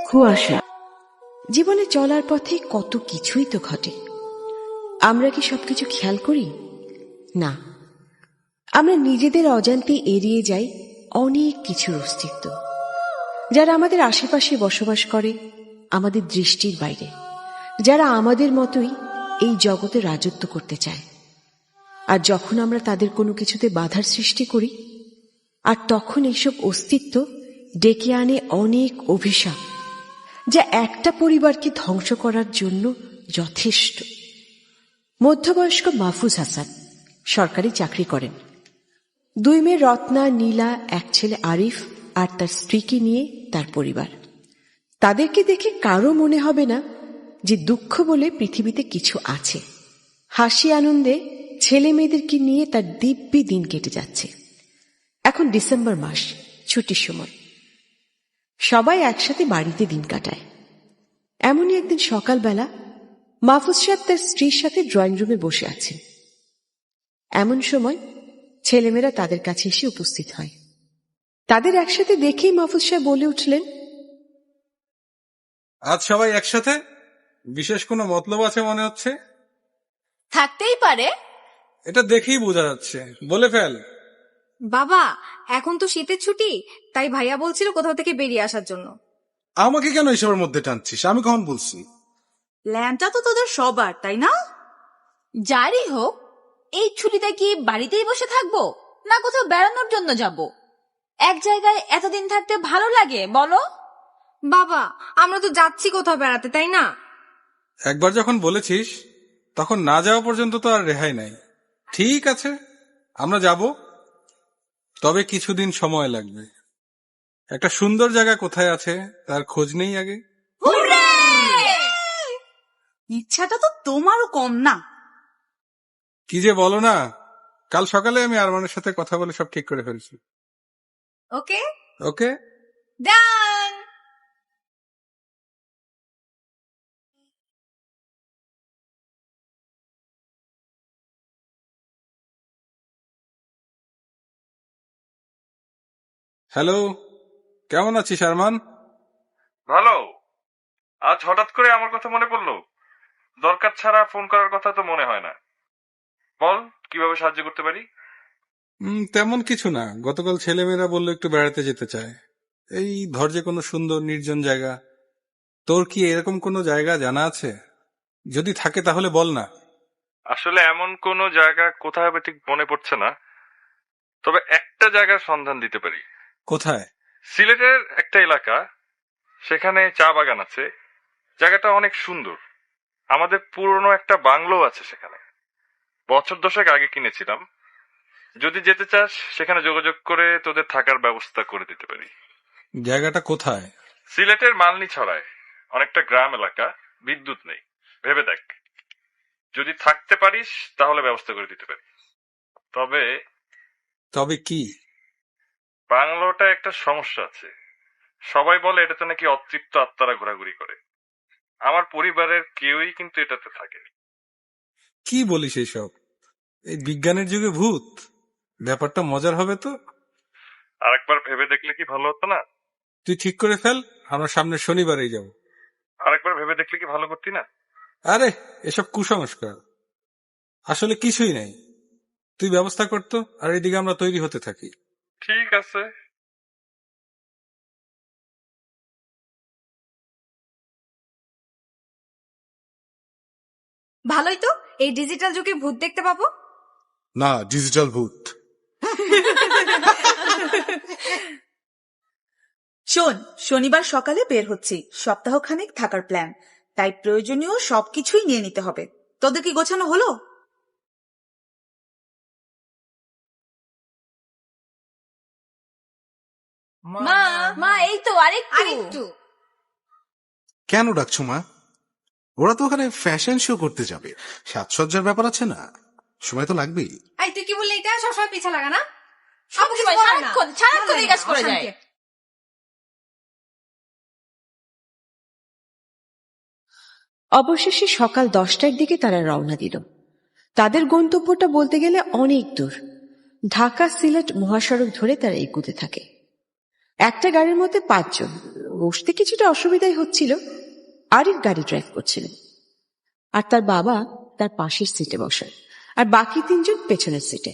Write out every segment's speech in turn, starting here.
কুয়াশা। জীবনে চলার পথে কত কিছুই তো ঘটে। আমরা কি সবকিছু খেয়াল করি? না, আমরা নিজেদের অজান্তে এড়িয়ে যাই অনেক কিছুর অস্তিত্ব, যারা আমাদের আশেপাশে বসবাস করে, আমাদের দৃষ্টির বাইরে, যারা আমাদের মতোই এই জগতে রাজত্ব করতে চায়। আর যখন আমরা তাদের কোনো কিছুতে বাধার সৃষ্টি করি, আর তখন এইসব অস্তিত্ব ডেকে আনে অনেক অভিশাপ, যা একটা পরিবারকে ধ্বংস করার জন্য যথেষ্ট। মধ্যবয়স্ক মাহফুজ হাসান সরকারি চাকরি করেন। 2 মেয়ে রত্না, নীলা, এক ছেলে আরিফ আর তার স্ত্রীকে নিয়ে তার পরিবার। তাদেরকে দেখে কারো মনে হবে না যে দুঃখ বলে পৃথিবীতে কিছু আছে। হাসি আনন্দে ছেলে মেয়েদেরকে নিয়ে তার দিব্যি দিন কেটে যাচ্ছে। এখন ডিসেম্বর মাস, ছুটির সময়, সবাই একসাথে বাড়িতে দিন কাটায়। এমনই একদিন সকালবেলা মাহফুজ সাহেব তার স্ত্রীর সাথে ড্রয়িং রুমে বসে আছেন। এমন সময় ছেলেমেয়েরা তাদের কাছে এসে উপস্থিত হয়। তাদের একসাথে দেখেই মাহফুজ সাহেব বলে উঠলেন, আজ সবাই একসাথে, বিশেষ কোনো মতলব আছে মনে হচ্ছে? থাকতেই পারে। এটা দেখেই বোঝা যাচ্ছে, বলে ফেল। বাবা, এখন তো শীতের ছুটি, তাই ভাইয়া বলছিল কোথাও থেকে বেরিয়ে আসার জন্য। আমাকে কেন এসবের মধ্যে টানছিস? আমি কখন বলছি? প্ল্যানটা তো তোদের সবার, তাই না? যারই হোক, এই ছুটিতে কি বাড়িতেই বসে থাকবো না কোথাও বেড়ানোর জন্য যাব? এক জায়গায় এতদিন থাকতে ভালো লাগে বলো? বাবা, আমরা তো যাচ্ছি কোথাও বেড়াতে, তাই না? একবার যখন বলেছিস তখন না যাওয়া পর্যন্ত তো আর রেহাই নাই। ঠিক আছে, আমরা যাব, তবে কিছুদিন সময় লাগবে। একটা সুন্দর জায়গা কোথায় আছে তার খোঁজ নেই আগে। ইচ্ছাটা তো তোমারও কম না। কি যে বলো না, কাল সকালে আমি আরমানের সাথে কথা বলে সব ঠিক করে ফেলছি। ওকে ওকে, ডান। হ্যালো, কেমন আছিস আরমান? ভালো। আজ হঠাৎ করে আমার কথা মনে পড়লো? দরকার ছাড়া ফোন করার কথা তো মনে হয় না। বল, কিভাবে সাহায্য করতে পারি? তেমন কিছু না, গতকাল ছেলেমেয়েরা বললো একটু বেড়াতে যেতে চায়। এই ধর যে কোনো সুন্দর নির্জন জায়গা। তোর কি এরকম কোনো জায়গা জানা আছে? যদি থাকে তাহলে বল না। আসলে এমন কোনো জায়গা কোথায় হবে ঠিক মনে পড়ছে না, তবে একটা জায়গার সন্ধান দিতে পারি। কোথায়? সিলেটের একটা এলাকা, সেখানে চা বাগান আছে। জায়গাটা অনেক সুন্দর। আমাদের পুরনো একটা বাংলো আছে সেখানে, বছর 10 আগে কিনেছিলাম। যদি যেতে চাস সেখানে যোগাযোগ করে তোদের থাকার ব্যবস্থা করে দিতে পারি। জায়গাটা কোথায়? সিলেটের মালনী ছড়ায়, অনেকটা গ্রাম এলাকা, বিদ্যুৎ নেই। ভেবে দেখ, যদি থাকতে পারিস তাহলে ব্যবস্থা করে দিতে পারি। তবে তবে কি? বাংলোটা একটা সমস্যা আছে। সবাই বলে এটাতে নাকি অতৃপ্ত আত্মারা ঘোরাঘুরি করে। আমার পরিবারের কেউই কিন্তু এটাতে থাকেনি। কি বলিস এইসব? এই বিজ্ঞানের যুগে ভূত? ব্যাপারটা মজার হবে তো। আরেকবার ভেবে দেখলে কি ভালো হতো না? তুই ঠিক করে ফেল, আমরা সামনের শনিবারেই যাব। আরেকবার ভেবে দেখলে কি ভালো করতি না? আরে এসব কুসংস্কার, আসলে কিছুই নাই। তুই ব্যবস্থা করতো, আর এদিকে আমরা তৈরি হতে থাকি। ঠিক আছে। ভালোই তো, এই ডিজিটাল যুগে ভূত দেখতে পাবো। না, ডিজিটাল ভূত। শোন, শনিবার সকালে বের হচ্ছি, সপ্তাহখানেক থাকার প্ল্যান, তাই প্রয়োজনীয় সবকিছুই নিয়ে নিতে হবে। তোদের কি গোছানো হলো? মা মা এই তো আরেকটু। কেন ডাকছো মা? ওরা তো ওখানে ফ্যাশন শো করতে যাবে, সাজসজ্জার ব্যাপার আছে না, সময় তো লাগবেই। এই তুই কি বললি? এটা সবসময় পিছা লাগা না? সারাক্ষণ এই কাজ করে যায়। অবশেষে সকাল 10টার দিকে তারা রওনা দিল। তাদের গন্তব্যটা বলতে গেলে অনেক দূর। ঢাকা সিলেট মহাসড়ক ধরে তারা এগুতে থাকে। একটা গাড়ির মধ্যে 5 জন, বসতে কিছুটা অসুবিধাই হচ্ছিল। আরিফ গাড়ি ড্রাইভ করছিল, আর তার বাবা তার পাশের সিটে বসে, আর বাকি তিনজন পেছনের সিটে।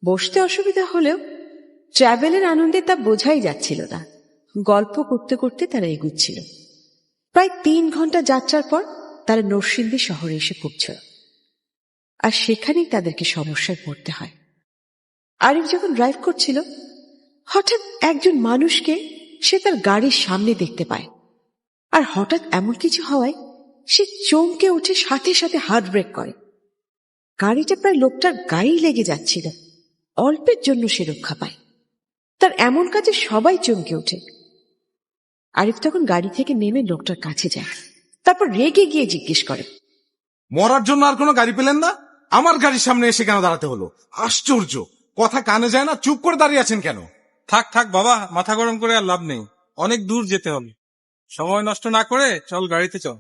বসতে অসুবিধা হলেও ট্রাভেলের আনন্দে তা বোঝাই যাচ্ছিল না। গল্প করতে করতে তারা এগুচ্ছিল। প্রায় 3 ঘন্টা যাত্রার পর তারা নরসিংদী শহরে এসে পৌঁছল, আর সেখানেই তাদেরকে সমস্যায় পড়তে হয়। আরিফ যখন ড্রাইভ করছিল, হঠাৎ একজন মানুষকে সে তার গাড়ির সামনে দেখতে পায়, আর হঠাৎ এমন কিছু হওয়ায় সে চমকে উঠে সাথে সাথে হার্ট ব্রেক করে। গাড়িটা প্রায় লোকটার গায়েই লেগে যাচ্ছিল। অল্পের জন্য সে রক্ষা পায়। তার এমন কাজে সবাই চমকে ওঠে। আরিফ তখন গাড়ি থেকে নেমে লোকটার কাছে যায়, তারপর রেগে গিয়ে জিজ্ঞেস করে, মরার জন্য আর কোনো গাড়ি পেলেন না? আমার গাড়ির সামনে এসে কেন দাঁড়াতে হলো? আশ্চর্য, কথা কানে যায় না, চুপ করে দাঁড়িয়ে আছেন কেন? থাক থাক বাবা, মাথা গরম করে আর লাভ নেই। অনেক দূর যেতে হবে, সময় নষ্ট না করে চল গাড়িতে চল।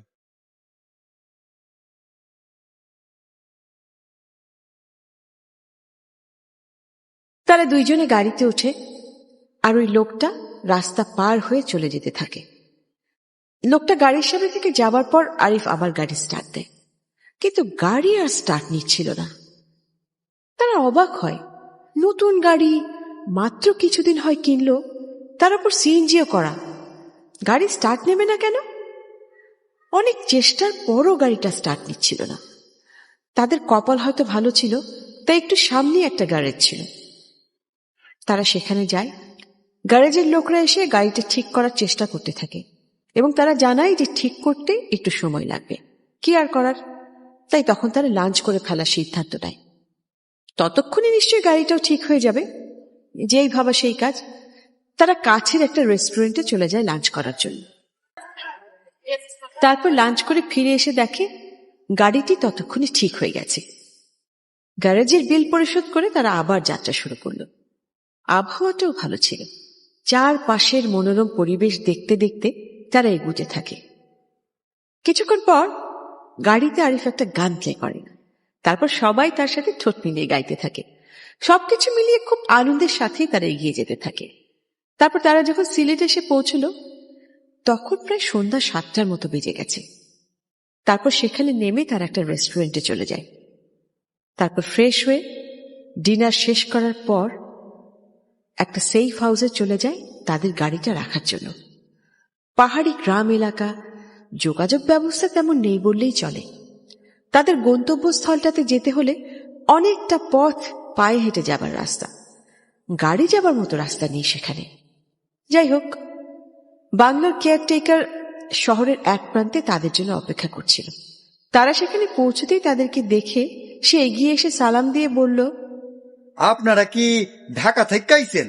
তারা দুইজনে গাড়িতে ওঠে, আর ওই লোকটা রাস্তা পার হয়ে চলে যেতে থাকে। লোকটা গাড়ির সামনে থেকে যাবার পর আরিফ আবার গাড়ি স্টার্ট দেয়, কিন্তু গাড়ি আর স্টার্ট নিচ্ছিল না। তারা অবাক হয়, নতুন গাড়ি, মাত্র কিছুদিন হয় কিনলো, তার উপর সিএনজিও করা, গাড়ি স্টার্ট নেবে না কেন? অনেক চেষ্টার পরও গাড়িটা স্টার্ট নিচ্ছিল না। তাদের কপাল হয়তো ভালো ছিল, তাই একটু সামনে একটা গ্যারেজ ছিল। তারা সেখানে যায়। গ্যারেজের লোকরা এসে গাড়িটা ঠিক করার চেষ্টা করতে থাকে, এবং তারা জানায় যে ঠিক করতে একটু সময় লাগবে। কি আর করার, তাই তখন তারা লাঞ্চ করে ফেলার সিদ্ধান্ত নেয়। ততক্ষণে নিশ্চয়ই গাড়িটাও ঠিক হয়ে যাবে, যেই ভাবা সেই কাজ। তারা কাছের একটা রেস্টুরেন্টে চলে যায় লাঞ্চ করার জন্য। তারপর লাঞ্চ করে ফিরে এসে দেখে গাড়িটি ততক্ষণে ঠিক হয়ে গেছে। গ্যারেজের বিল পরিশোধ করে তারা আবার যাত্রা শুরু করলো। আবহাওয়াটাও ভালো ছিল। চারপাশের মনোরম পরিবেশ দেখতে দেখতে তারা এগুতে থাকে। কিছুক্ষণ পর গাড়িতে আরিফ একটা গান প্লে করে, তারপর সবাই তার সাথে ঠোঁট মিলিয়ে গাইতে থাকে। সবকিছু মিলিয়ে খুব আনন্দের সাথেই তারা এগিয়ে যেতে থাকে। তারপর তারা যখন সিলেট এসে পৌঁছল, তখন প্রায় সন্ধ্যা 7টার মতো বেজে গেছে। তারপর সেখানে নেমে তারা একটা রেস্টুরেন্টে চলে যায়। তারপর ফ্রেশ হয়ে ডিনার শেষ করার পর একটা সেফ হাউসে চলে যায় তাদের গাড়িটা রাখার জন্য। পাহাড়ি গ্রাম এলাকা, যোগাযোগ ব্যবস্থা তেমন নেই বললেই চলে। তাদের গন্তব্যস্থলটাতে যেতে হলে অনেকটা পথ পায়ে হেঁটে যাবার রাস্তা, গাড়ি যাবার মতো রাস্তা নেই সেখানে। যাই হোক, বাংলার কেয়ারটেকার শহরের এক প্রান্তে তাদের জন্য অপেক্ষা করছিল। তারা সেখানে পৌঁছতেই তাদেরকে দেখে সে এগিয়ে এসে সালাম দিয়ে বলল, আপনারা কি ঢাকা থেকে আইছেন?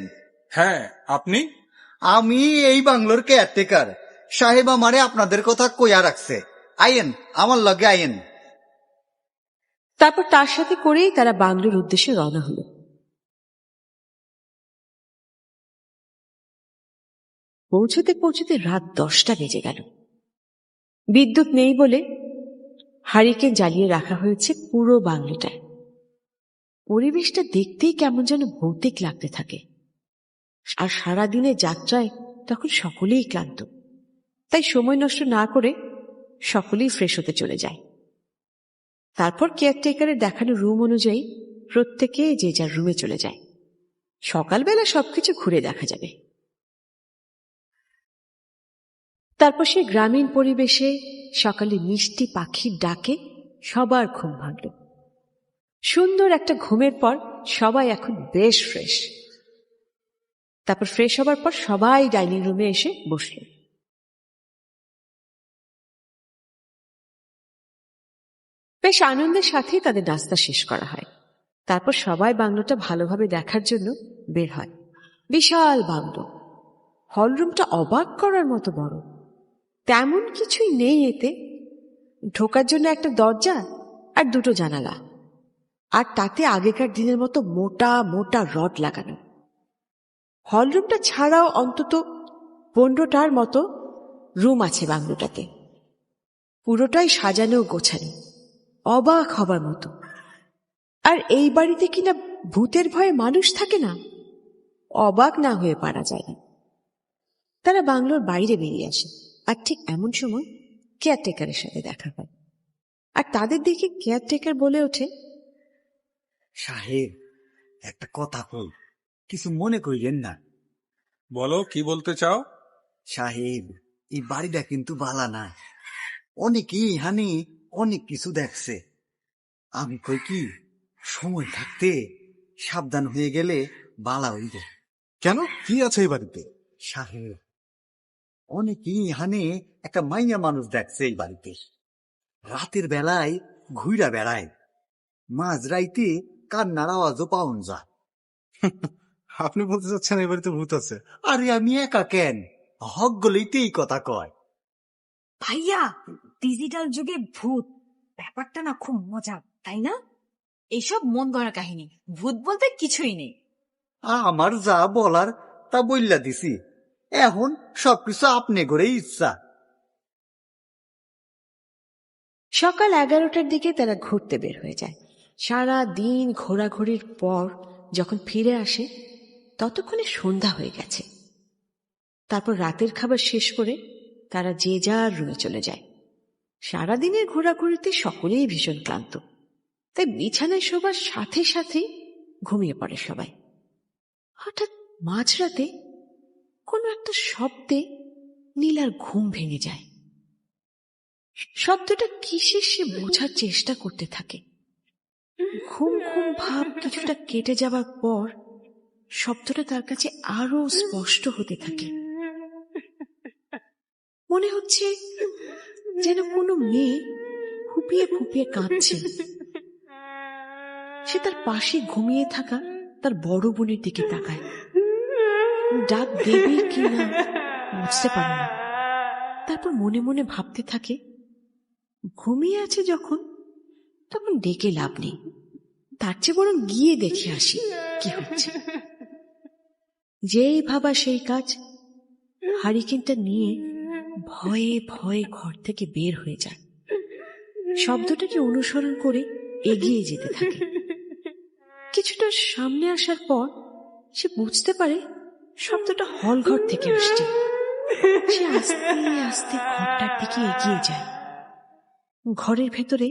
হ্যাঁ, আপনি? আমি এই বাংলোর কেয়ারটেকার সাহেব, আমারে আপনাদের কথা কইয়া রাখছে, আইয়েন আমার লগে আইয়েন। তারপর তার সাথে করেই তারা বাংলোর উদ্দেশ্যে রওনা হলো। পৌঁছতে পৌঁছতে রাত 10টা বেজে গেল। বিদ্যুৎ নেই বলে হারিকেন জ্বালিয়ে রাখা হয়েছে পুরো বাংলোটায়। পরিবেশটা দেখতেই কেমন যেন ভৌতিক লাগতে থাকে। আর সারাদিনের যাত্রায় তখন সকলেই ক্লান্ত, তাই সময় নষ্ট না করে সকলেই ফ্রেশ হতে চলে যায়। তারপর কেয়ারটেকারের দেখানো রুম অনুযায়ী প্রত্যেকে যে যার রুমে চলে যায়। সকালবেলা সবকিছু ঘুরে দেখা যাবে। তারপর সে গ্রামীণ পরিবেশে সকালে মিষ্টি পাখির ডাকে সবার ঘুম ভাঙল। সুন্দর একটা ঘুমের পর সবাই এখন বেশ ফ্রেশ। তারপর ফ্রেশ হবার পর সবাই ডাইনিং রুমে এসে বসল। বেশ আনন্দের সাথেই তাদের নাস্তা শেষ করা হয়। তারপর সবাই বাংলোটা ভালোভাবে দেখার জন্য বের হয়। বিশাল বাংলো, হলরুমটা অবাক করার মতো বড়। তেমন কিছুই নেই এতে, ঢোকার জন্য একটা দরজা আর 2টো জানালা, আর তাতে আগেকার দিনের মতো মোটা মোটা রড লাগানো। হলরুমটা ছাড়াও অন্তত 15টার মতো রুম আছে বাংলোটাতে। পুরোটাই সাজানো গোছানো, অবাক হবার মতো। আর এই বাড়িতে কিনা ভূতের ভয়ে মানুষ থাকে না, অবাক না হয়ে পারা যায় না। তারা বাংলোর বাইরে বেরিয়ে আসে, আর ঠিক এমন সময় কেয়ারটেকারের সাথে দেখা হয়। আর তাদের দেখে কেয়ারটেকার বলে ওঠে, সাহেব, একটা কথা কই, কিছু মনে করিলেন না। বলো, কি বলতে চাও? সাহেব, এই বাড়িটা কিন্তু বালা না। অনেকেই ইহানে অনেক কিছু দেখছে। আমি কই কি, সময় থাকতে সাবধান হয়ে গেলে বালা হইবে। কেন, কি আছে এই বাড়িতে? সাহেব, অনেকেই ইহানে একটা মাইয়া মানুষ দেখছে এই বাড়িতে। রাতের বেলায় ঘুইরা বেড়ায়, মাঝ রাইতে কান্নার আওয়াজও পাওন যায়। আপনি বলতে চাচ্ছেন এই বাড়িতে ভূত আছে? আরে আমি একা কেন, হক গলেইতে এই কথা কয়। ভাইয়া, ডিজিটাল যুগে ভূত ব্যাপারটা না খুব মজা, তাই না? এসব মন গড়া কাহিনী, ভূত বলতে কিছুই নেই। আমার যা বলার তা বললা দিছি, এখন সবকিছু আপনি করে ইচ্ছা। সকাল 11টার দিকে তারা ঘুরতে বের হয়ে যায়। সারা দিন ঘোরাঘুরির পর যখন ফিরে আসে ততক্ষণে সন্ধ্যা হয়ে গেছে। তারপর রাতের খাবার শেষ করে তারা যে যার রুমে চলে যায়। সারাদিনের ঘোরাঘুরিতে সকলেই ভীষণ ক্লান্ত, তাই বিছানায় শোবার সাথে সাথেই ঘুমিয়ে পড়ে সবাই। হঠাৎ মাঝরাতে কোনো একটা শব্দে নীলার ঘুম ভেঙে যায়। শব্দটা কিসের সে বোঝার চেষ্টা করতে থাকে। ঘুম ঘুম ভাব কিছুটা কেটে যাবার পর শব্দটা তার কাছে আরো স্পষ্ট হতে থাকে। মনে হচ্ছে যেন কোনো মেয়ে ফুপিয়ে ফুপিয়ে কাঁদছে। সে তার পাশে ঘুমিয়ে থাকা তার বড় বোনের দিকে তাকায়। ডাক দেবে কি না বুঝতে পারে না। তারপর মনে মনে ভাবতে থাকে, ঘুমিয়ে আছে যখন, তখন ডেকে লাভ নেই, তার চেয়ে বরং গিয়ে দেখে আসি কি হচ্ছে। যেই ভাবা সেই কাজ, হারিকেনটা নিয়ে ভয়ে ভয়ে ঘর থেকে বের হয়ে যায়। শব্দটাকে অনুসরণ করে এগিয়ে যেতে থাকে। কিছুটা সামনে আসার পর সে বুঝতে পারে শব্দটা হলঘর থেকে আসছে। সে আস্তে আস্তে ঘরটার দিকে এগিয়ে যায়। ঘরের ভেতরে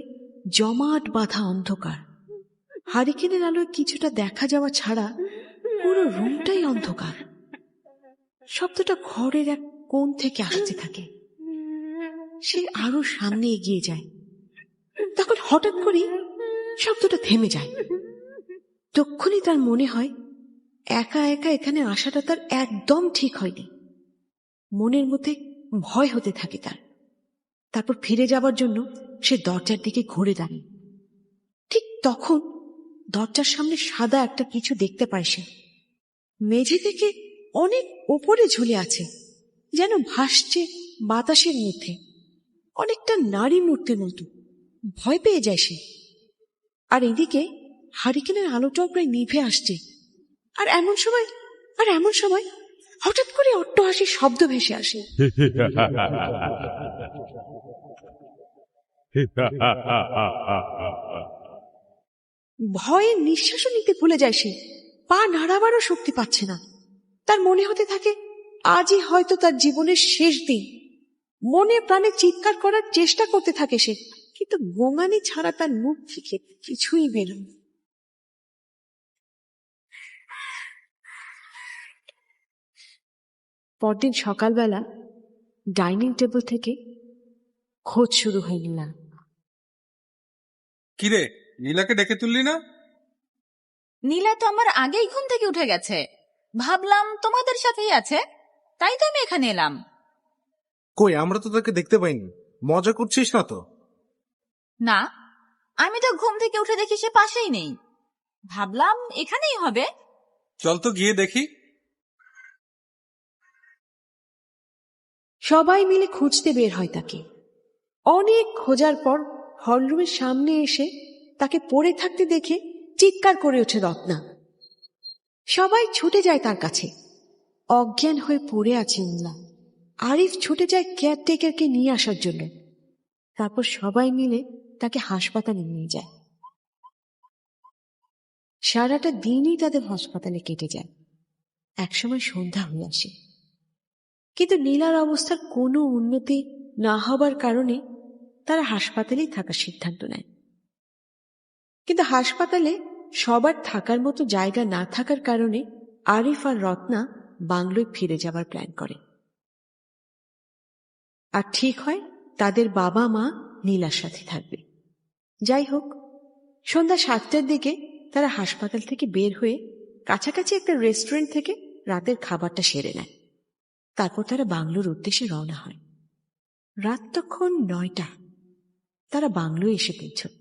জমাট বাঁধা অন্ধকার। হারিকেনের আলোয় কিছুটা দেখা যাওয়া ছাড়া পুরো রুমটাই অন্ধকার। শব্দটা ঘরের এক কোণ থেকে আসতে থাকে। সে আরো সামনে এগিয়ে যায়। তখন হঠাৎ করে শব্দটা থেমে যায়। তক্ষুনি তার মনে হয় একা একা এখানে আসাটা তার একদম ঠিক হয়নি। মনের মধ্যে ভয় হতে থাকে তার। তারপর ফিরে যাবার জন্য সে দরজার দিকে ঘুরে দাঁড়ায়। ঠিক তখন দরজার সামনে সাদা একটা কিছু দেখতে পায় সে। মেঝে থেকে অনেক ওপরে ঝুলে আছে, যেন ভাসছে বাতাসের মধ্যে, অনেকটা নারী মূর্তির মতো। ভয় পেয়ে যায় সে। আর এদিকে হারিকেনের আলোটাও প্রায় নিভে আসছে। আর এমন সময় হঠাৎ করে অট্টহাসির শব্দ ভেসে আসে। ভয়ে নিঃশ্বাসও নিতে ভুলে যায় সে। পা নাড়াবারও শক্তি পাচ্ছে না। তার মনে হতে থাকে আজই হয়তো তার জীবনের শেষ দিন। মনে প্রাণে চিৎকার করার চেষ্টা করতে থাকে সে, কিন্তু গোঙানি ছাড়া তার মুখ থেকে কিছুই বেরোয়। পরদিন সকালবেলা ডাইনিং টেবিল থেকে খোঁজ শুরু হয়ে নিলাম। কিরে, নীলাকে ডেকে তুললি না? নীলা তো আমার আগেই ঘুম থেকে উঠে গেছে। ভাবলাম তোমাদের সাথেই আছে, তাই তো আমি এখানে এলাম। কই, আমরা তো তাকে দেখতে পাইনি। মজা করছিস না তো? না, আমি তো ঘুম থেকে উঠে দেখি সে পাশেই নেই। ভাবলাম এখানেই হবে। চল তো গিয়ে দেখি। সবাই মিলে খুঁজতে বের হয় তাকে। অনেক খোঁজার পর হলরুমের সামনে এসে তাকে পড়ে থাকতে দেখে চিৎকার করে ওঠে রত্না। সবাই ছুটে যায় তার কাছে। অজ্ঞান হয়ে পড়ে আছে নীলা। আরিফ ছুটে যায় কেয়ারটেকারকে নিয়ে আসার জন্য। তারপর সবাই মিলে তাকে হাসপাতালে নিয়ে যায়। সারাটা দিনই তাদের হাসপাতালে কেটে যায়। একসময় সন্ধ্যা হয়ে আসে। কিন্তু নীলার অবস্থার কোনো উন্নতি না হবার কারণে তারা হাসপাতালেই থাকার সিদ্ধান্ত নেয়। কিন্তু হাসপাতালে সবার থাকার মতো জায়গা না থাকার কারণে আরিফ আর রত্না বাংলোয় ফিরে যাবার প্ল্যান করে। আর ঠিক হয় তাদের বাবা মা নীলার সাথে থাকবে। যাই হোক, সন্ধ্যা 7টার দিকে তারা হাসপাতাল থেকে বের হয়ে কাছাকাছি একটা রেস্টুরেন্ট থেকে রাতের খাবারটা সেরে নেয়। তারপর তারা বাংলোর উদ্দেশ্যে রওনা হয়। রাত তখন 9টা। তারা বাংলোয় এসে পৌঁছল।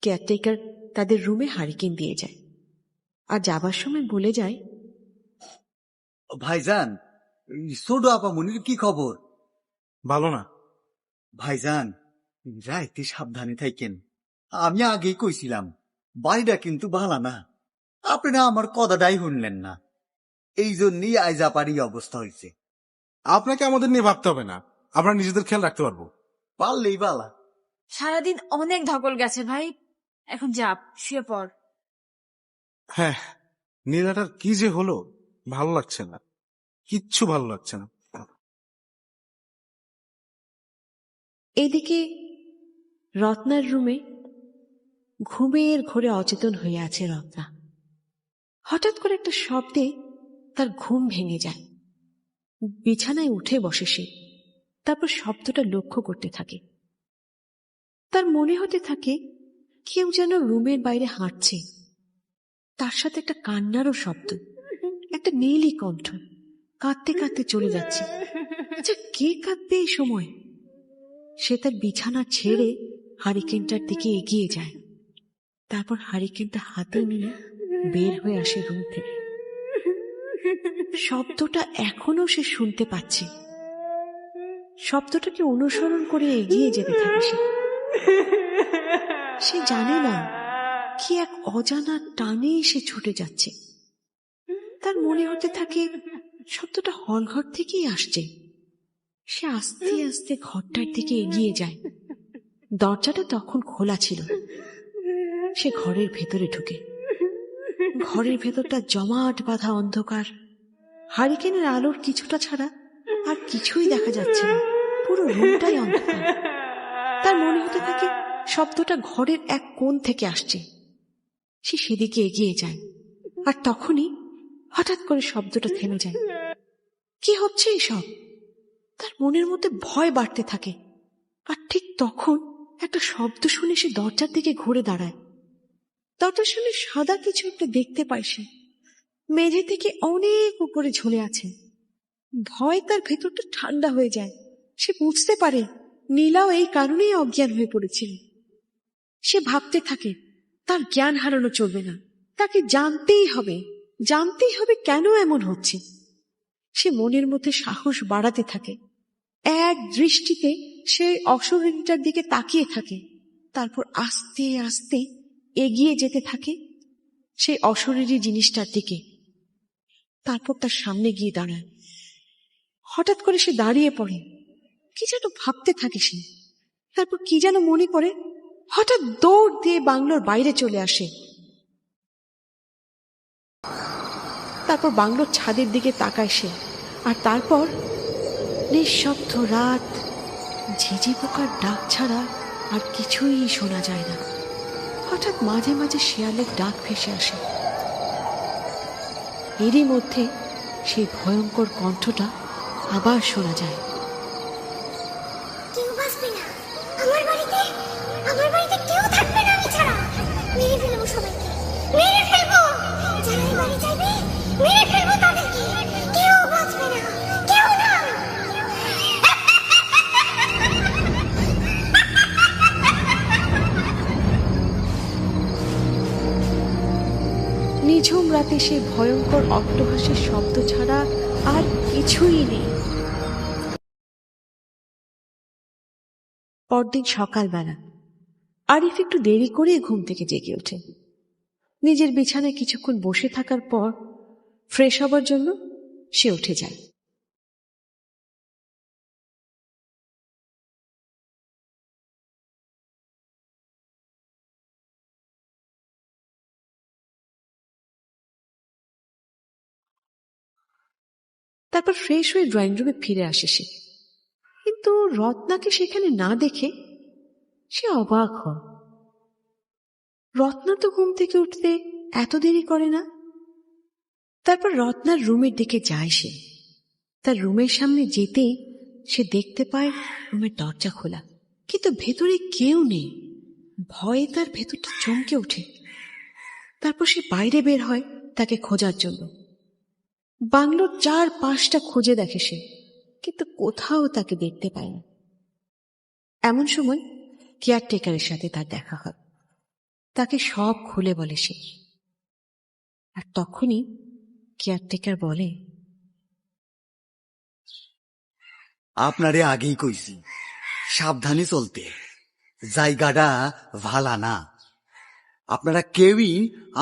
কেয়ারটেকার তাদের রুমে হারিকেন দিয়ে যায় আর যাবার সময় বলে যায়, ভাইজান, ছোট আপা মনির কি খবর? ভালো না। ভাইজান, রাইতে সাবধানে থাকেন। আমি আগেই কইছিলাম বাড়িটা কিন্তু ভালো না। আপনারা আমার কথাটাই শুনলেন না, এই জন্যই আজ আপার এই অবস্থা হয়েছে। আপনাকে আমাদের নিয়ে ভাবতে হবে না, আমরা নিজেদের খেয়াল রাখতে পারবো। পারলেই বালা। সারাদিন অনেক ধকল গেছে ভাই, এখন যাপ, শুয়ে পড়। হ্যাঁ, নীলাটার কি যে হলো, ভালো লাগছে না, কিচ্ছু ভালো লাগছে না। এদিকে রত্নার রুমে ঘুমের ঘোরে অচেতন হয়ে আছে রত্না। হঠাৎ করে একটা শব্দে তার ঘুম ভেঙে যায়। বিছানায় উঠে বসে সে। তারপর শব্দটা লক্ষ্য করতে থাকে। তার মনে হতে থাকে কেউ যেন রুমের বাইরে হাঁটছে। তার সাথে একটা কান্নারও শব্দ, একটা নীলই কণ্ঠ কাঁদতে কাঁদতে চলে যাচ্ছে। আচ্ছা, কে কাঁদবে এই সময়? সে তার বিছানা ছেড়ে হারিকেনটার দিকে এগিয়ে যায়। তারপর হারিকেনটা হাতে নিয়ে বের হয়ে আসে রুম থেকে। শব্দটা এখনো সে শুনতে পাচ্ছে। শব্দটাকে অনুসরণ করে এগিয়ে যেতে থাকে সে। সে জানে না কি এক অজানা টানে সে ছুটে যাচ্ছে। তার মনে হতে থাকে শব্দটা হলঘর থেকেই আসছে। সে আস্তে আস্তে ঘরটার দিকে এগিয়ে যায়। দরজাটা তখন খোলা ছিল। সে ঘরের ভেতরে ঢুকে। ঘরের ভেতরটা জমাট বাঁধা অন্ধকার। হারিকেনের আলোর কিছুটা ছাড়া আর কিছুই দেখা যাচ্ছে না। পুরো রুমটাই অন্ধকার। তার মনে হতে থাকে শব্দটা ঘরের এক কোণ থেকে আসছে। সে সেদিকে এগিয়ে যায়। আর তখনই হঠাৎ করে শব্দটা থেমে যায়। কি হচ্ছে এসব? তার মনের মধ্যে ভয় বাড়তে থাকে। আর ঠিক তখন একটা শব্দ শুনে সে দরজার দিকে ঘুরে দাঁড়ায়। দরজার সামনে সাদা কিছু একটা দেখতে পায় সে। মেঝে থেকে অনেক উপরে ঝুলে আছে। ভয় তার ভেতরটা ঠান্ডা হয়ে যায়। সে বুঝতে পারে নীলাও এই কারণেই অজ্ঞান হয়ে পড়েছিল। সে ভাবতে থাকে তার জ্ঞান হারানো চলবে না, তাকে জানতেই হবে, জানতেই হবে কেন এমন হচ্ছে। সে মনের মধ্যে সাহস বাড়াতে থাকে। এক দৃষ্টিতে সে অশরীরটার দিকে তাকিয়ে থাকে। তারপর আস্তে আস্তে এগিয়ে যেতে থাকে সেই অশরীরী জিনিসটার দিকে। তারপর তার সামনে গিয়ে দাঁড়ায়। হঠাৎ করে সে দাঁড়িয়ে পড়ে। কি যেন ভাবতে থাকে সে। তারপর কি যেন মনে করে হঠাৎ দৌড় দিয়ে বাংলোর বাইরে চলে আসে। তারপর বাংলোর ছাদের দিকে তাকায় সে। আর তারপর নিঃশব্দ রাত, ঝিঝি পোকার ডাক ছাড়া আর কিছুই শোনা যায় না। হঠাৎ মাঝে মাঝে শিয়ালের ডাক ভেসে আসে। এরই মধ্যে সেই ভয়ঙ্কর কণ্ঠটা আবার শোনা যায়। কেউ বাঁচবে না আমার বাড়িতে, আমার বাড়িতে কেউ থাকবে না আমি ছাড়া। মেরে ফেলবো সবাইকে, মেরে ফেলবো। যারা এই বাড়ি যাবে মেরে ফেলবো তাদেরকে। কেউ বাঁচবে না, কেউ না। নিঝুম রাতে সে ভয়ঙ্কর অট্টহাসির শব্দ ছাড়া আর কিছুই নেই। পরদিন সকালবেলা আরিফ একটু দেরি করে ঘুম থেকে জেগে ওঠে। নিজের বিছানায় কিছুক্ষণ বসে থাকার পর ফ্রেশ হবার জন্য সে উঠে যায়। তারপর ফ্রেশ হয়ে ড্রয়িং রুমে ফিরে আসে সে। কিন্তু রত্নাকে সেখানে না দেখে সে অবাক হয়। রত্না তো ঘুম থেকে উঠতে এত দেরি করে না। তারপর রত্নার রুমের দিকে যায় সে। তার রুমের সামনে যেতেই সে দেখতে পায় রুমের দরজা খোলা, কিন্তু ভেতরে কেউ নেই। ভয়ে তার ভেতরটা চমকে ওঠে। তারপর সে বাইরে বের হয় তাকে খোঁজার জন্য। বাংলোর 4-5টা খুঁজে দেখে সে, কিন্তু কোথাও তাকে দেখতে পায় না। এমন সময় কেয়ারটেকারের সাথে তার দেখা হয়। তাকে সব খুলে বলে সে। আর তখনই কেয়ারটেকার বলে, আপনারে আগেই কইছি সাবধানে চলতে, জায়গাটা ভালা না। আপনারা কেউই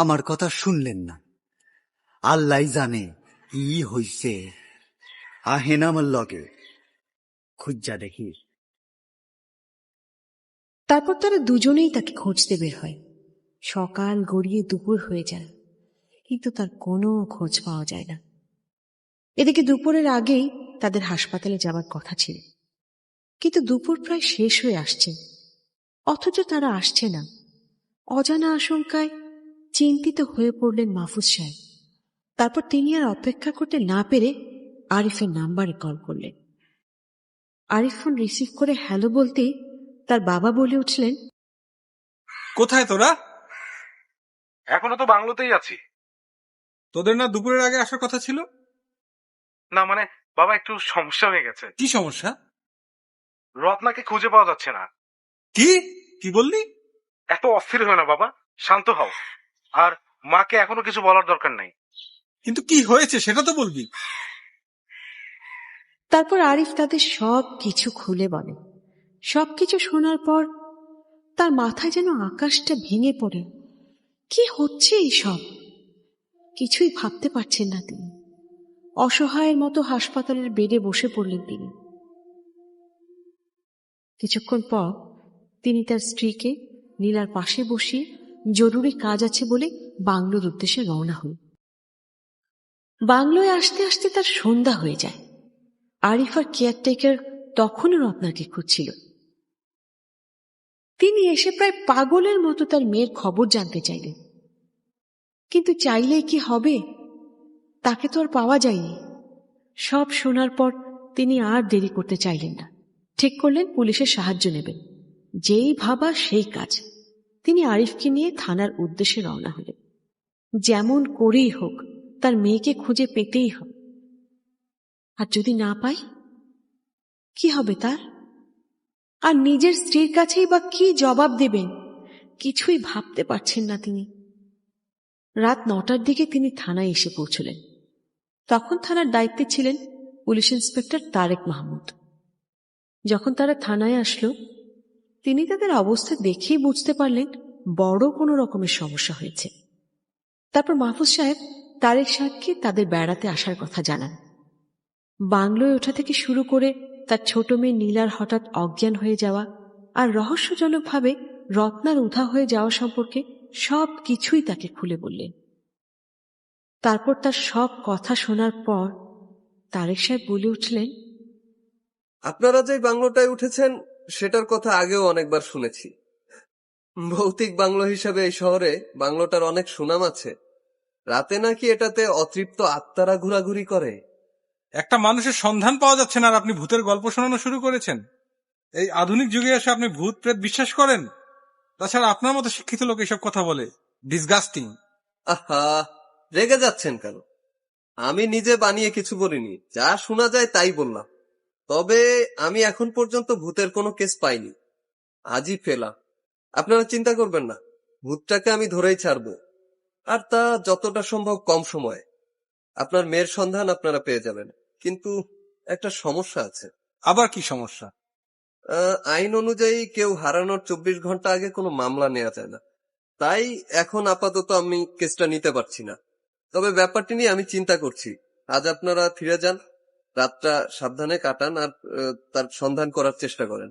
আমার কথা শুনলেন না। আল্লাহ জানে কি হইছে। আহেন আমার লগে, খুঁজা দেখি। তারপর তারা দুজনেই তাকে খুঁজতে বের হয়। সকাল গড়িয়ে দুপুর হয়ে যায়, কিন্তু তার কোনো খোঁজ পাওয়া যায় না। এদিকে দুপুরের আগেই তাদের হাসপাতালে যাবার কথা ছিল, কিন্তু দুপুর প্রায় শেষ হয়ে আসছে, অথচ তারা আসছে না। অজানা আশঙ্কায় চিন্তিত হয়ে পড়লেন মাহফুজ সাহেব। তারপর তিনি আর অপেক্ষা করতে না পেরে আরিফের নাম্বারে কল করলেন। আরিফ ফোন রিসিভ করে হ্যালো বলতেই তার বাবা বলে উঠলেন, কোথায় তোরা? এখনো তো বাংলোতেই আছি। তোদের না দুপুরের আগে আসার কথা ছিল? না মানে বাবা, একটু সমস্যা হয়ে গেছে। কি সমস্যা? রত্নাকে খুঁজে পাওয়া যাচ্ছে না। কি কি বললি? এত অস্থির হয় না বাবা, শান্ত হও। আর মাকে এখনো কিছু বলার দরকার নাই। কিন্তু কি হয়েছে সেটা তো বলবি। তারপর আরিফ তাদের সব কিছু খুলে বলে। সবকিছু শোনার পর তার মাথায় যেন আকাশটা ভেঙে পড়ে। কি হচ্ছে এইসব? কিছুই ভাবতে পারছেন না তিনি। অসহায়ের মতো হাসপাতালের বেডে বসে পড়লেন তিনি। কিছুক্ষণ পর তিনি তার স্ত্রীকে নীলার পাশে বসিয়ে জরুরি কাজ আছে বলে বাংলোর উদ্দেশ্যে রওনা হল। বাংলোয় আসতে আসতে তার সন্ধ্যা হয়ে যায়। আরিফ আর কেয়ারটেকার তখনও রত্নাকে খুঁজছিল। তিনি এসে প্রায় পাগলের মতো তার মেয়ের খবর জানতে চাইলেন, কিন্তু চাইলেই কি হবে? তাকে তো আর পাওয়া যায়নি। সব শোনার পর তিনি আর দেরি করতে চাইলেন না। ঠিক করলেন পুলিশের সাহায্য নেবেন। যেই ভাবা সেই কাজ। তিনি আরিফকে নিয়ে থানার উদ্দেশ্যে রওনা হলেন। যেমন করেই হোক তার মেয়েকে খুঁজে পেতেই হবে। আর যদি না পায় কি হবে তার? আর নিজের স্ত্রীর কাছেই বা কি জবাব দেবেন? কিছুই ভাবতে পারছেন না তিনি। রাত 9টার দিকে তিনি থানায় এসে পৌঁছলেন। তখন থানার দায়িত্বে ছিলেন পুলিশ ইন্সপেক্টর তারেক মাহমুদ। যখন তারা থানায় আসলো, তিনি তাদের অবস্থা দেখেই বুঝতে পারলেন বড় কোনো রকমের সমস্যা হয়েছে। তারপর মাহফুজ সাহেব তারেক সাহেবকে তাদের বেড়াতে আসার কথা জানান। বাংলোয় ওঠা থেকে শুরু করে তার ছোট মেয়ে নীলার হঠাৎ অজ্ঞান হয়ে যাওয়া আর রহস্যজনকভাবে রত্নার উধা হয়ে যাওয়া সম্পর্কে সব কিছুই তাকে খুলে বললেন। তারপর তার সব কথা শোনার পর তারেক সাহেব বলে উঠলেন, আপনারা যে বাংলোটায় উঠেছেন সেটার কথা আগেও অনেকবার শুনেছি। ভৌতিক বাংলো হিসাবে এই শহরে বাংলোটার অনেক সুনাম আছে। রাতে নাকি এটাতে অতৃপ্ত আত্মারা ঘোরাঘুরি করে। একটা মানুষের সন্ধান পাওয়া যাচ্ছে না আর আপনি ভূতের গল্প শোনানো শুরু করেছেন? এই আধুনিক যুগে এসে আপনি ভূত প্রেত বিশ্বাস করেন? তাছাড়া আপনার মতো শিক্ষিত লোক এসব কথা বলে। ডিসগাস্টিং। আহা, রেগে যাচ্ছেন কেন? আমি নিজে বানিয়ে কিছু বলিনি, যা শোনা যায় তাই বললাম। তবে আমি এখন পর্যন্ত ভূতের কোনো কেস পাইনি। আজই ফেলা। আপনারা চিন্তা করবেন না, ভূতটাকে আমি ধরেই ছাড়বো। আর তা যতটা সম্ভব কম সময়ে। আপনার মেয়ের সন্ধান আপনারা পেয়ে যাবেন। কিন্তু একটা সমস্যা আছে। আবার কি সমস্যা? আইন অনুযায়ী কেউ হারানোর 24 ঘন্টা আগে কোনো মামলা নেওয়া যায় না। তাই এখন আপাতত আমি কেসটা নিতে পারছি না। তবে ব্যাপারটি নিয়ে আমি চিন্তা করছি। আজ আপনারা ফিরে যান, রাতটা সাবধানে কাটান আর তার সন্ধান করার চেষ্টা করেন।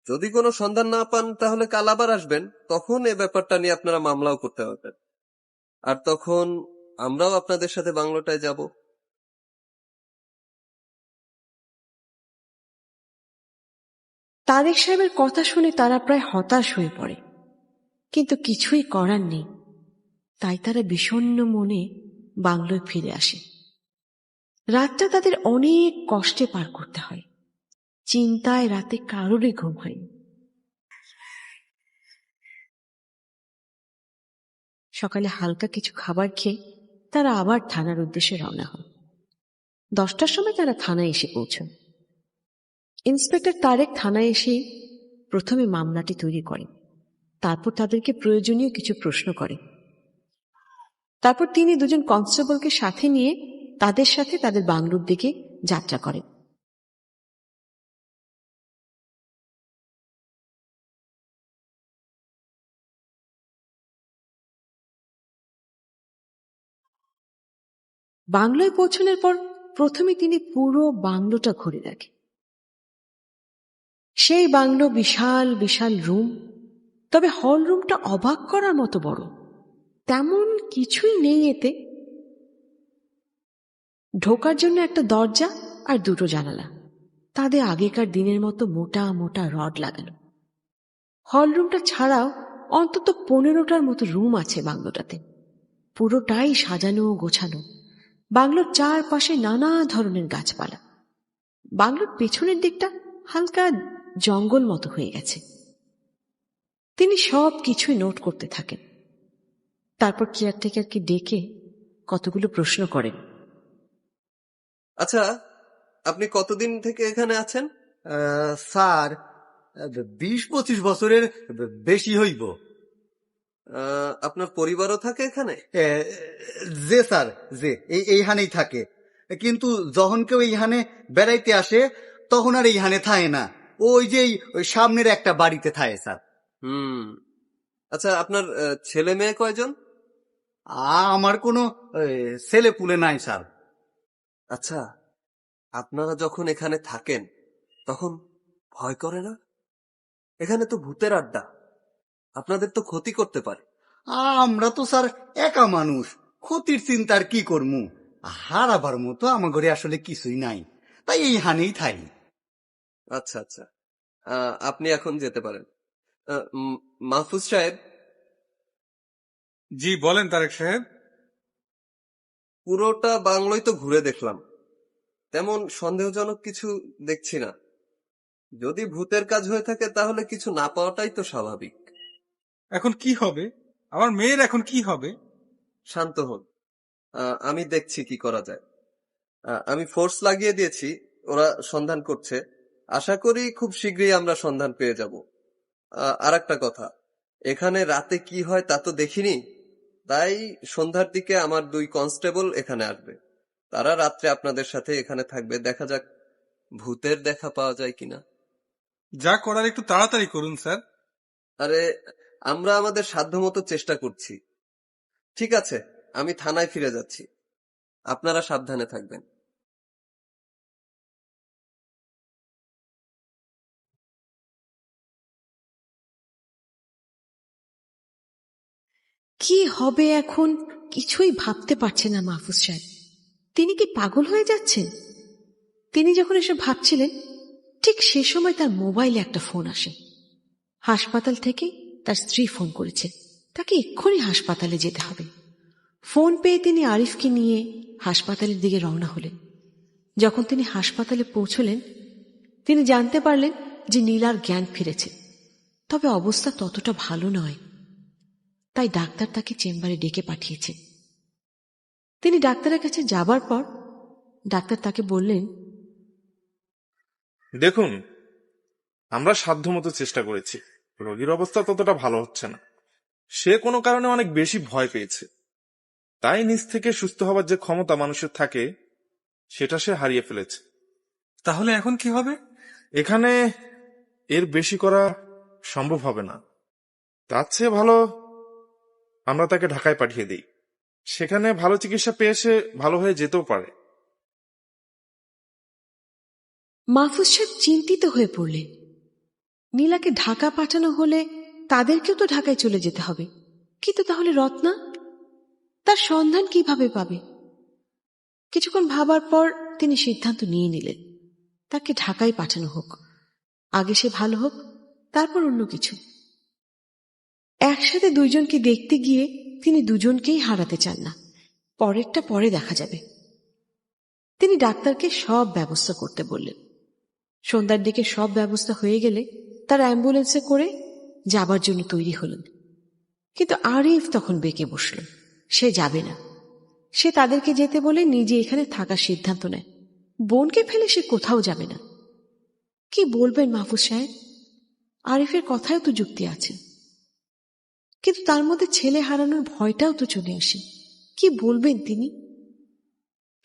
যদি কোনো সন্ধান না পান তাহলে কাল আবার আসবেন। তখন এ ব্যাপারটা নিয়ে আপনারা মামলাও করতে পারবেন। আর তখন আমরাও আপনাদের সাথে বাংলোটায় যাব। তারেক সাহেবের কথা শুনে তারা প্রায় হতাশ হয়ে পড়ে, কিন্তু কিছুই করার নেই। তাই তারা বিষণ্ণ মনে বাংলোয় ফিরে আসে। রাতটা তাদের অনেক কষ্টে পার করতে হয়। চিন্তায় রাতে কারোরই ঘুম হয়নি। সকালে হালকা কিছু খাবার খেয়ে তারা আবার থানার উদ্দেশ্যে রওনা হন। 10টার সময় তারা থানায় এসে পৌঁছন। ইন্সপেক্টর তারেক থানায় এসে প্রথমে মামলাটি তৈরি করেন, তারপর তাদেরকে প্রয়োজনীয় কিছু প্রশ্ন করেন। তারপর তিনি দুজন কনস্টেবলকে সাথে নিয়ে তাদের সাথে তাদের বাংলোর দিকে যাত্রা করেন। বাংলোয় পৌঁছানোর পর প্রথমে তিনি পুরো বাংলোটা ঘুরে দেখেন। সেই বাংলো বিশাল বিশাল রুম, তবে হল রুমটা অবাক করার মতো বড়। তেমন কিছুই নেই এতে। ঢোকার জন্য একটা দরজা আর দুটো জানালা, তাদের আগেকার দিনের মতো মোটা মোটা রড লাগানো। হল রুমটা ছাড়াও অন্তত 15টার মতো রুম আছে বাংলোটাতে। পুরোটাই সাজানো গোছানো। বাংলোর চারপাশে নানা ধরনের গাছপালা। বাংলোর পেছনের দিকটা হালকা জঙ্গল মতো হয়ে গেছে। তিনি সব কিছুই নোট করতে থাকেন। তারপর কেয়ারটেকারকে ডেকে কতগুলো প্রশ্ন করেন। আচ্ছা, আপনি কতদিন থেকে এখানে আছেন? স্যার 20-25 বছরের বেশি হইব। আপনার পরিবারও থাকে এখানে? যে স্যার, যে এইখানেই থাকে, কিন্তু যখন কেউ এইখানে বেড়াইতে আসে তখন আর এইখানে থাকে না, ওই যে ওই সামনের একটা বাড়িতে থাকে স্যার। আচ্ছা, আপনার ছেলে মেয়ে কয়জন? আমার কোনো ছেলে পুলে নাই স্যার। আচ্ছা, আপনারা যখন এখানে থাকেন তখন ভয় করে না? এখানে তো ভূতের আড্ডা, আপনাদের তো ক্ষতি করতে পারে। আমরা তো স্যার একা মানুষ, ক্ষতির চিন্তার কি করমু? হারাবার মতো আমার ঘরে আসলে কিছুই নাই, তাই এইখানেই থাই। আচ্ছা আচ্ছা, আপনি এখন যেতে পারেন। মাহফুজ সাহেব। জি বলেন তারেক সাহেব। পুরোটা বাংলোই তো ঘুরে দেখলাম, তেমন সন্দেহজনক কিছু দেখছি না। যদি ভূতের কাজ হয়ে থাকে তাহলে কিছু না পাওয়াটাই তো স্বাভাবিক। এখন কি হবে? আমার মেয়ের এখন কি হবে? শান্ত হন, আমি দেখছি কি করা যায়। আমি ফোর্স লাগিয়ে দিয়েছি, ওরা সন্ধান করছে। আশা করি খুব শীঘ্রই আমরা সন্ধান পেয়ে যাব। আর একটা কথা, এখানে রাতে কি হয় তা তো দেখিনি, তাই সন্ধ্যার দিকে আমার 2 কনস্টেবল এখানে আসবে। তারা রাত্রে আপনাদের সাথে এখানে থাকবে। দেখা যাক ভূতের দেখা পাওয়া যায় কিনা। যা করার একটু তাড়াতাড়ি করুন স্যার। আরে, আমরা আমাদের সাধ্যমতো চেষ্টা করছি। ঠিক আছে, আমি থানায় ফিরে যাচ্ছি, আপনারা সাবধানে থাকবেন। কি হবে এখন কিছুই ভাবতে পারছে না মাহফুজ সাহেব। তিনি কি পাগল হয়ে যাচ্ছেন? তিনি যখন এসব ভাবছিলেন ঠিক সে সময় তার মোবাইলে একটা ফোন আসে। হাসপাতাল থেকে তার স্ত্রী ফোন করেছে, তাকে এক্ষুনি হাসপাতালে যেতে হবে। ফোন পেয়ে তিনি আরিফকে নিয়ে হাসপাতালের দিকে রওনা হলেন। যখন তিনি হাসপাতালে পৌঁছলেন তিনি জানতে পারলেন যে নীলার জ্ঞান ফিরেছে, তবে অবস্থা ততটা ভালো নয়। তাই ডাক্তার তাকে চেম্বারে ডেকে পাঠিয়েছে। তিনি ডাক্তারের কাছে যাবার পর ডাক্তার তাকে বললেন, দেখুন, আমরা সাধ্যমতো চেষ্টা করেছি, রোগীর অবস্থা ততটা ভালো হচ্ছে না। সে কোনো কারণে অনেক বেশি ভয় পেয়েছে, তাই নিজ থেকে সুস্থ হবার যে ক্ষমতা মানুষের থাকে সেটা সে হারিয়ে ফেলেছে। তাহলে এখন কি হবে? এখানে এর বেশি করা সম্ভব হবে না। তার চেয়ে ভালো আমরা তাকে ঢাকায় পাঠিয়ে দিই, সেখানে ভালো চিকিৎসা পেয়ে সে ভালো হয়ে যেতেও পারে। মাহফুজ সাহেব চিন্তিত হয়ে পড়লেন। নীলাকে ঢাকা পাঠানো হলে তাদেরকেও তো ঢাকায় চলে যেতে হবে, কিন্তু তাহলে রত্না, তার সন্ধান কিভাবে পাবে? কিছুক্ষণ ভাবার পর তিনি সিদ্ধান্ত নিয়ে নিলেন তাকে ঢাকায় পাঠানো হোক। আগে সে ভালো হোক, তারপর অন্য কিছু। একসাথে দুইজনকে দেখতে গিয়ে তিনি দুজনকেই হারাতে চান না। পরেরটা পরে দেখা যাবে। তিনি ডাক্তারকে সব ব্যবস্থা করতে বললেন। সন্ধ্যার দিকে সব ব্যবস্থা হয়ে গেলে তার অ্যাম্বুলেন্সে করে যাবার জন্য তৈরি হলেন। কিন্তু আরিফ তখন বেঁকে বসল। সে যাবে না। সে তাদেরকে যেতে বলে নিজে এখানে থাকার সিদ্ধান্ত নেয়। বোনকে ফেলে সে কোথাও যাবে না। কি বলবেন মাহফুজ সাহেব? আরিফের কথাও তো যুক্তি আছে, কিন্তু তার মধ্যে ছেলে হারানোর ভয়টাও তো চলে আসে। কি বলবেন তিনি?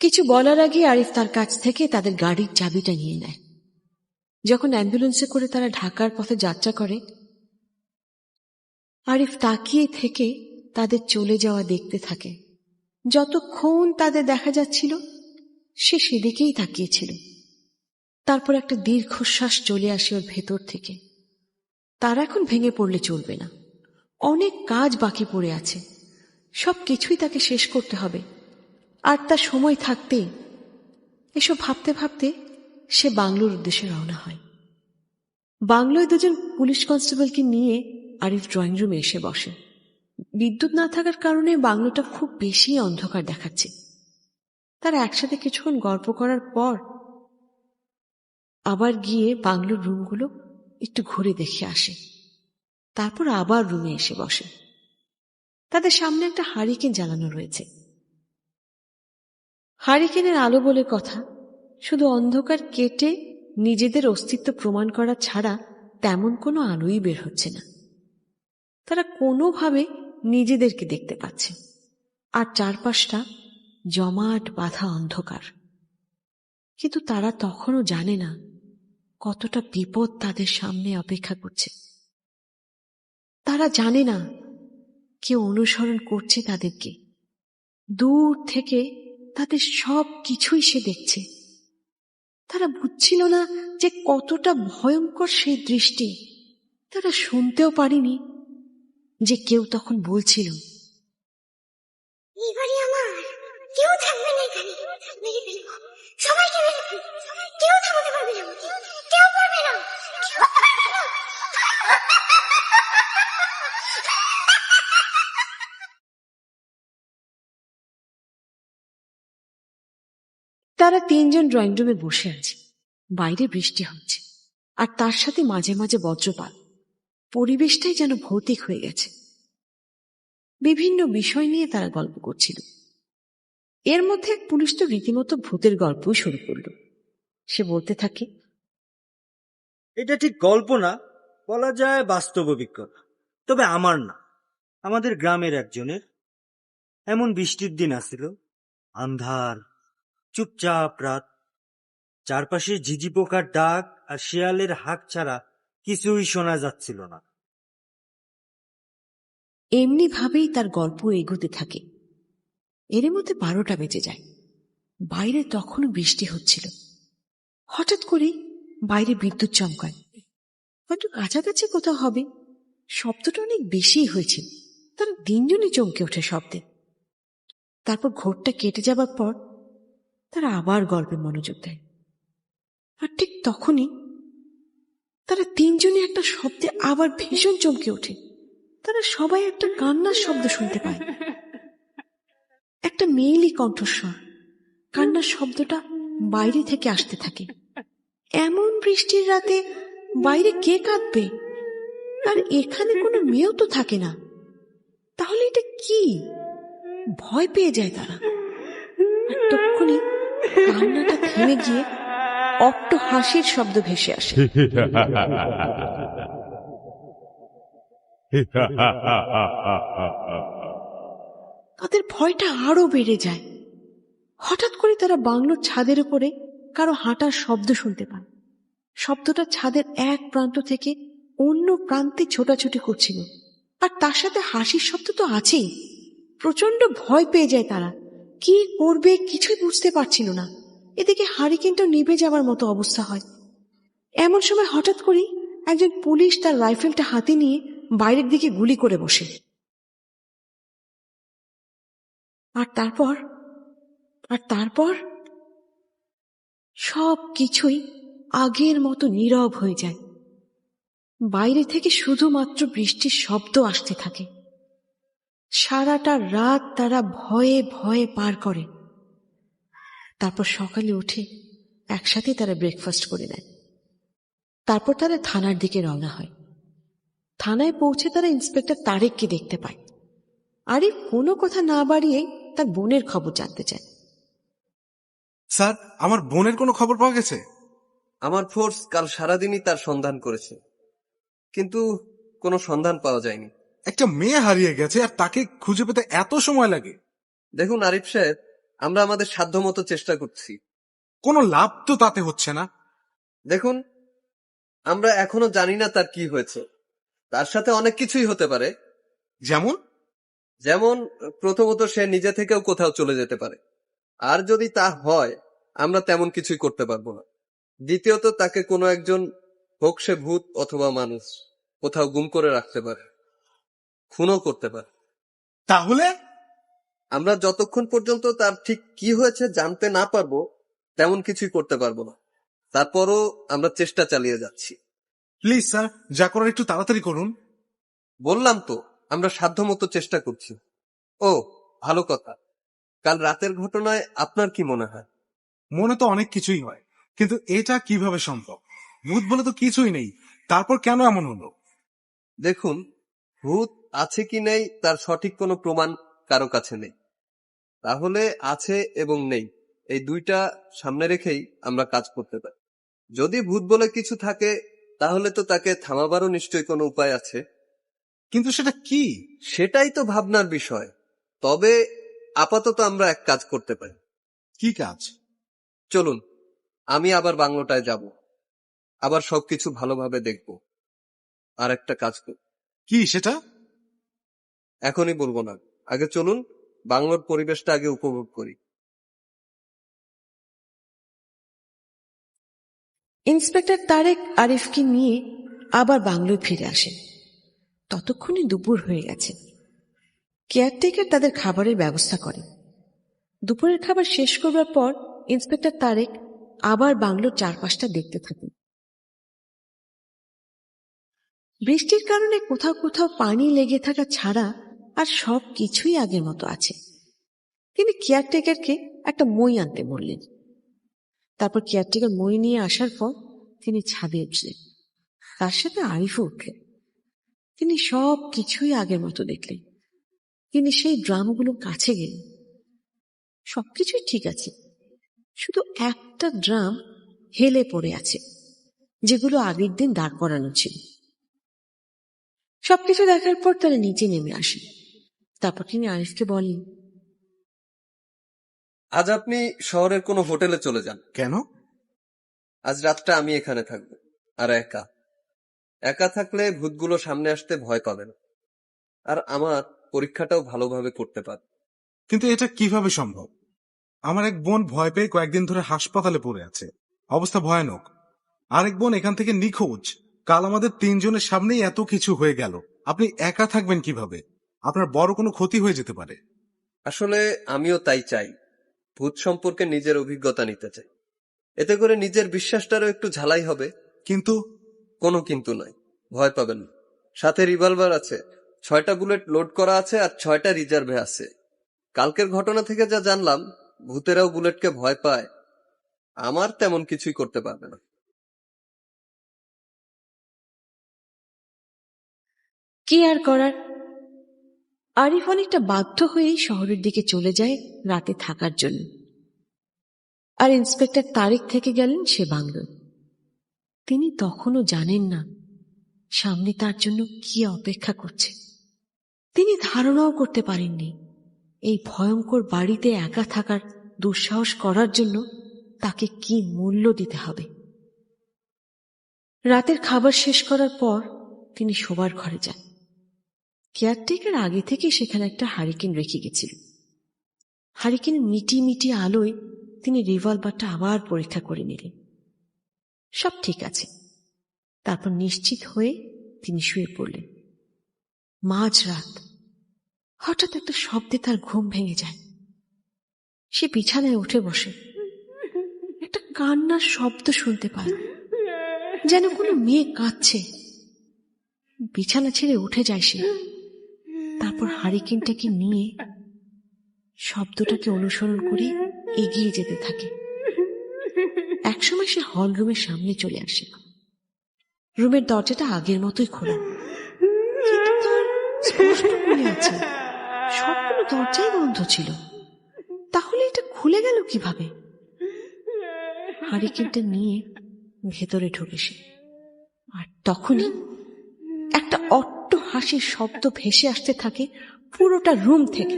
কিছু বলার আগে আরিফ তার কাছ থেকে তাদের গাড়ির চাবিটা নিয়ে নেয়। যখন অ্যাম্বুলেন্সে করে তারা ঢাকার পথে যাত্রা করে, আরিফ তাকিয়ে থেকে তাদের চলে যাওয়া দেখতে থাকে। যতক্ষণ তাদের দেখা যাচ্ছিল সে সেদিকেই তাকিয়েছিল। তারপর একটা দীর্ঘশ্বাস চলে আসে ওর ভেতর থেকে। তার এখন ভেঙে পড়লে চলবে না। অনেক কাজ বাকি পড়ে আছে। সব কিছুই তাকে শেষ করতে হবে। আর তার সময় থাকতে এসব ভাবতে ভাবতে সে বাংলোর উদ্দেশ্যে রওনা হয়। বাংলোয় দুজন পুলিশ কনস্টেবলকে নিয়ে আরিফ ড্রয়িং রুমে এসে বসে। বিদ্যুৎ না থাকার কারণে বাংলোটা খুব বেশি অন্ধকার দেখাচ্ছে। তারা একসাথে কিছুক্ষণ গল্প করার পর আবার গিয়ে বাংলোর রুমগুলো একটু ঘুরে দেখে আসে। তারপর আবার রুমে এসে বসে। তাদের সামনে একটা হারিকেন জ্বালানো রয়েছে। হারিকেনের আলো বলে কথা, শুধু অন্ধকার কেটে নিজেদের অস্তিত্ব প্রমাণ করা ছাড়া তেমন কোনো আলোই বের হচ্ছে না। তারা কোনোভাবে নিজেদেরকে দেখতে পাচ্ছে। আর চারপাশটা জমাট বাঁধা অন্ধকার। কিন্তু তারা তখনও জানে না কতটা বিপদ তাদের সামনে অপেক্ষা করছে। তারা জানে না কেউ অনুসরণ করছে তাদেরকে। দূর থেকে তাদের সব কিছুই সে দেখছে। তারা বুঝছিল না যে কতটা ভয়ঙ্কর সেই দৃষ্টি। তারা শুনতেও পারেনি যে কেউ তখন বলছিল, এই বাড়ি আমার, কেউ থাকবে না এখানে, মেরে ফেলবো সবাইকে, মেরে ফেলবো, কেউ থামাতে পারবে না, কেউ পারবে না, কেউ পারবে না। তারা তিনজন ড্রয়িং রুমে বসে আছে। বাইরে বৃষ্টি হচ্ছে, আর তার সাথে মাঝে মাঝে বজ্রপাত। পরিবেশটাই যেন ভৌতিক হয়ে গেছে। বিভিন্ন বিষয় নিয়ে তারা গল্প করছিল। এর মধ্যে পুলিশ তো রীতিমতো ভূতের গল্পই শুরু করল। সে বলতে থাকে, এটা ঠিক গল্প না, বলা যায় বাস্তব অভিজ্ঞতা। তবে আমার না, আমাদের গ্রামের একজনের। এমন বৃষ্টির দিন আসছিল, আন্ধার, চুপচাপ রাত, চারপাশে ঝিঝি পোকার ডাক আর শিয়ালের হাঁক ছাড়া কিছুই শোনা যাচ্ছিল না। এমনি ভাবেই তার গল্প এগোতে থাকে। এর মধ্যে 12টা বেজে যায়। বাইরে তখনও বৃষ্টি হচ্ছিল। হঠাৎ করে বাইরে বিদ্যুৎ চমকায়। হয়তো কাছাকাছি কোথাও হবে। শব্দটা অনেক বেশি হয়েছে। তারা তিনজনই চমকে ওঠে শব্দে। তারপর ঘোরটা কেটে যাবার পর তারা আবার গল্পে মনোযোগ দেয়। আর ঠিক তখনই তারা তিনজনে একটা শব্দে আবার ভীষণ চমকে ওঠে। তারা সবাই একটা কান্নার শব্দ শুনতে পায়। একটা মেয়েলি কণ্ঠস্বর। কান্নার শব্দটা বাইরে থেকে আসতে থাকে। এমন বৃষ্টির রাতে বাইরে কে কাঁদবে? আর এখানে কোনো মেয়েও তো থাকে না। তাহলে এটা কি? ভয় পেয়ে যায় তারা। আর তখনই কান্নাটা থেমে গিয়ে অট্ট হাসির শব্দ ভেসে আসে। তাদের ভয়টা আরো বেড়ে যায়। হঠাৎ করে তারা বাংলোর ছাদের উপরে কারো হাঁটার শব্দ শুনতে পায়। শব্দটা ছাদের এক প্রান্ত থেকে অন্য প্রান্তে ছোটাছুটি করছিল। আর তার সাথে হাসির শব্দ তো আছেই। প্রচন্ড ভয় পেয়ে যায় তারা। কি করবে কিছুই বুঝতে পারছিল না। এদিকে হারিকেনটা নিভে যাবার মতো অবস্থা হয়। এমন সময় হঠাৎ করেই একজন পুলিশ তার রাইফেলটা হাতে নিয়ে বাইরের দিকে গুলি করে বসে। আর তারপর সব কিছুই আগের মতো নীরব হয়ে যায়। বাইরে থেকে শুধুমাত্র বৃষ্টির শব্দ আসতে থাকে। সারাটা রাত তারা ভয়ে ভয়ে পার করে। তারপর সকালে উঠে একসাথে তারা ব্রেকফাস্ট করে নেয়। তারপর তারা থানার দিকে রওনা হয়। থানায় পৌঁছে তারা ইন্সপেক্টর তারেককে দেখতে পায়। আরিফ কোনো কথা না বাড়িয়ে তার বোনের খবর জানতে চায়। স্যার, আমার বোনের কোনো খবর পাওয়া গেছে? আমার ফোর্স কাল সারাদিনই তার সন্ধান করেছে, কিন্তু কোনো সন্ধান পাওয়া যায়নি। একটা মেয়ে হারিয়ে গেছে আর তাকে খুঁজে পেতে এত সময় লাগে? দেখুন আরিফ সাহেব, আমরা আমাদের সাধ্যমতো চেষ্টা করছি। কোনো লাভ তো তাতে হচ্ছে না। দেখুন, আমরা এখনো জানি না তার কি হয়েছে। তার সাথে অনেক কিছুই হতে পারে। যেমন? যেমন প্রথমত সে নিজে থেকেও কোথাও চলে যেতে পারে, আর যদি তা হয় আমরা তেমন কিছুই করতে পারবো না। দ্বিতীয়ত তাকে কোনো একজন, হোক সে ভূত অথবা মানুষ, কোথাও গুম করে রাখতে পারে, খুনও করতে পারে। তাহলে আমরা যতক্ষণ পর্যন্ত তার ঠিক কি হয়েছে জানতে না পারবো তেমন কিছুই করতে পারবো না। তারপরও আমরা চেষ্টা চালিয়ে যাচ্ছি। প্লিজ স্যার, যা করার একটু তাড়াতাড়ি করুন। বললাম তো, আমরা সাধ্যমতো চেষ্টা করছি। ও ভালো কথা, কাল রাতের ঘটনায় আপনার কি মনে হয়? মনে তো অনেক কিছুই হয়, কিন্তু এটা কিভাবে সম্ভব? ভূত বলে তো কিছুই নেই, তারপর কেন এমন হলো? দেখুন, ভূত আছে কি নেই তার সঠিক কোনো প্রমাণ কারো কাছে নেই। তাহলে আছে এবং নেই এই দুইটা সামনে রেখেই আমরা কাজ করতে পারি। যদি ভূত বলে কিছু থাকে তাহলে তো তাকে থামাবারও নিশ্চয়ই কোনো উপায় আছে। কিন্তু সেটা কি? সেটাই তো ভাবনার বিষয়। তবে আপাতত আমরা এক কাজ করতে পারি। কি কাজ? চলুন, আমি আবার বাংলোটায় যাব, আবার সবকিছু ভালোভাবে দেখব। আর একটা কাজ করি। কি সেটা? এখনই বলবো না, আগে চলুন বাংলোর পরিবেশটা আগে উপভোগ করি। ইন্সপেক্টর তারেক আরিফকে নিয়ে আবার বাংলোয় ফিরে আসেন। ততক্ষণে দুপুর হয়ে গেছে। কেয়ারটেকার তাদের খাবারের ব্যবস্থা করেন। দুপুরের খাবার শেষ করবার পর ইন্সপেক্টর তারেক আবার বাংলোর চারপাশটা দেখতে থাকেন। বৃষ্টির কারণে কোথাও কোথাও পানি লেগে থাকা ছাড়া আর সব কিছুই আগের মতো আছে। তিনি কেয়ারটেকারকে একটা মই আনতে বললেন। তারপর কেয়ারটেকার মই নিয়ে আসার পর তিনি ছাদে উঠলেন। তার সাথে আরিফও উঠলেন। তিনি সব কিছুই আগের মতো দেখলেন। তিনি সেই ড্রামগুলো কাছে গেলেন। সবকিছুই ঠিক আছে, শুধু একটা ড্রাম হেলে পড়ে আছে, যেগুলো আগের দিন দাঁড় করানো ছিল। সবকিছু দেখার পর তারা নিচে নেমে আসেন। তারপর তিনি আরিফকে বলেন, আজ আপনি শহরের কোনো হোটেলে চলে যান। কেন? আজ রাতটা আমি এখানে থাকবো, আর একা। একা থাকলে ভূতগুলো সামনে আসতে ভয় পাবে না, আর আমার পরীক্ষাটাও ভালোভাবে করতে পারবে। কিন্তু এটা কিভাবে সম্ভব? আমার এক বোন ভয় পেয়ে কয়েকদিন ধরে হাসপাতালে পড়ে আছে, অবস্থা ভয়ানক। আরেক বোন এখান থেকে নিখোঁজ। কাল আমাদের তিনজনের সামনেই এত কিছু হয়ে গেল। আপনি একা থাকবেন কিভাবে? আপনার বড় কোনো ক্ষতি হয়ে যেতে পারে। আসলে আমিও তাই চাই, ভূত সম্পর্কে নিজের অভিজ্ঞতা নিতে চাই। এতে করে নিজের বিশ্বাসটারও একটু ঝালাই হবে। কিন্তু? কোনো কিন্তু নয়, ভয় পাবেন না। সাথে রিভলভার আছে, 6টা বুলেট লোড করা আছে, আর 6টা রিজার্ভে আছে। কালকের ঘটনা থেকে যা জানলাম, ভূতেরাও বুলেটকে ভয় পায়। আমার তেমন কিছুই করতে পারবে না। কি আর করার? আরিফ অনেকটা বাধ্য হয়েই শহরের দিকে চলে যায় রাতে থাকার জন্য। আর ইন্সপেক্টর তারেক থেকে গেলেন সে বাংলোয়। তিনি তখনও জানেন না সামনে তার জন্য কি অপেক্ষা করছে। তিনি ধারণাও করতে পারেননি এই ভয়ঙ্কর বাড়িতে একা থাকার দুঃসাহস করার জন্য তাকে কি মূল্য দিতে হবে। রাতের খাবার শেষ করার পর তিনি শোবার ঘরে যান। কেয়ারটেকার আগে থেকে সেখানে একটা হারিকেন রেখে গেছিল। হারিকেনের মিটি মিটি আলোয় তিনি রিভলভারটা আবার পরীক্ষা করে নিলেন। সব ঠিক আছে। তারপর নিশ্চিত হয়ে তিনি শুয়ে পড়লেন। মাঝরাত হঠাৎ একটা শব্দে তার ঘুম ভেঙে যায়। সে বিছানায় উঠে বসে। একটা কান্নার শব্দ শুনতে পায়, যেন কোনো মেয়ে কাঁদছে। বিছানা ছেড়ে উঠে যায় সে। তারপর হারিকেনটাকে নিয়ে শব্দটাকে অনুসরণ করে এগিয়ে যেতে থাকে। একসময় সে হল রুমের সামনে চলে আসে। রুমের দরজাটা আগের মতোই খোলা, কিন্তু তার স্পষ্ট মনে আছে সবগুলো দরজাই বন্ধ ছিল। তাহলে এটা খুলে গেল কিভাবে? হারিকেনটা নিয়ে ভেতরে ঢোকে সে, আর তখনই একটা অট্ট হাসির শব্দ ভেসে আসতে থাকে পুরোটা রুম থেকে।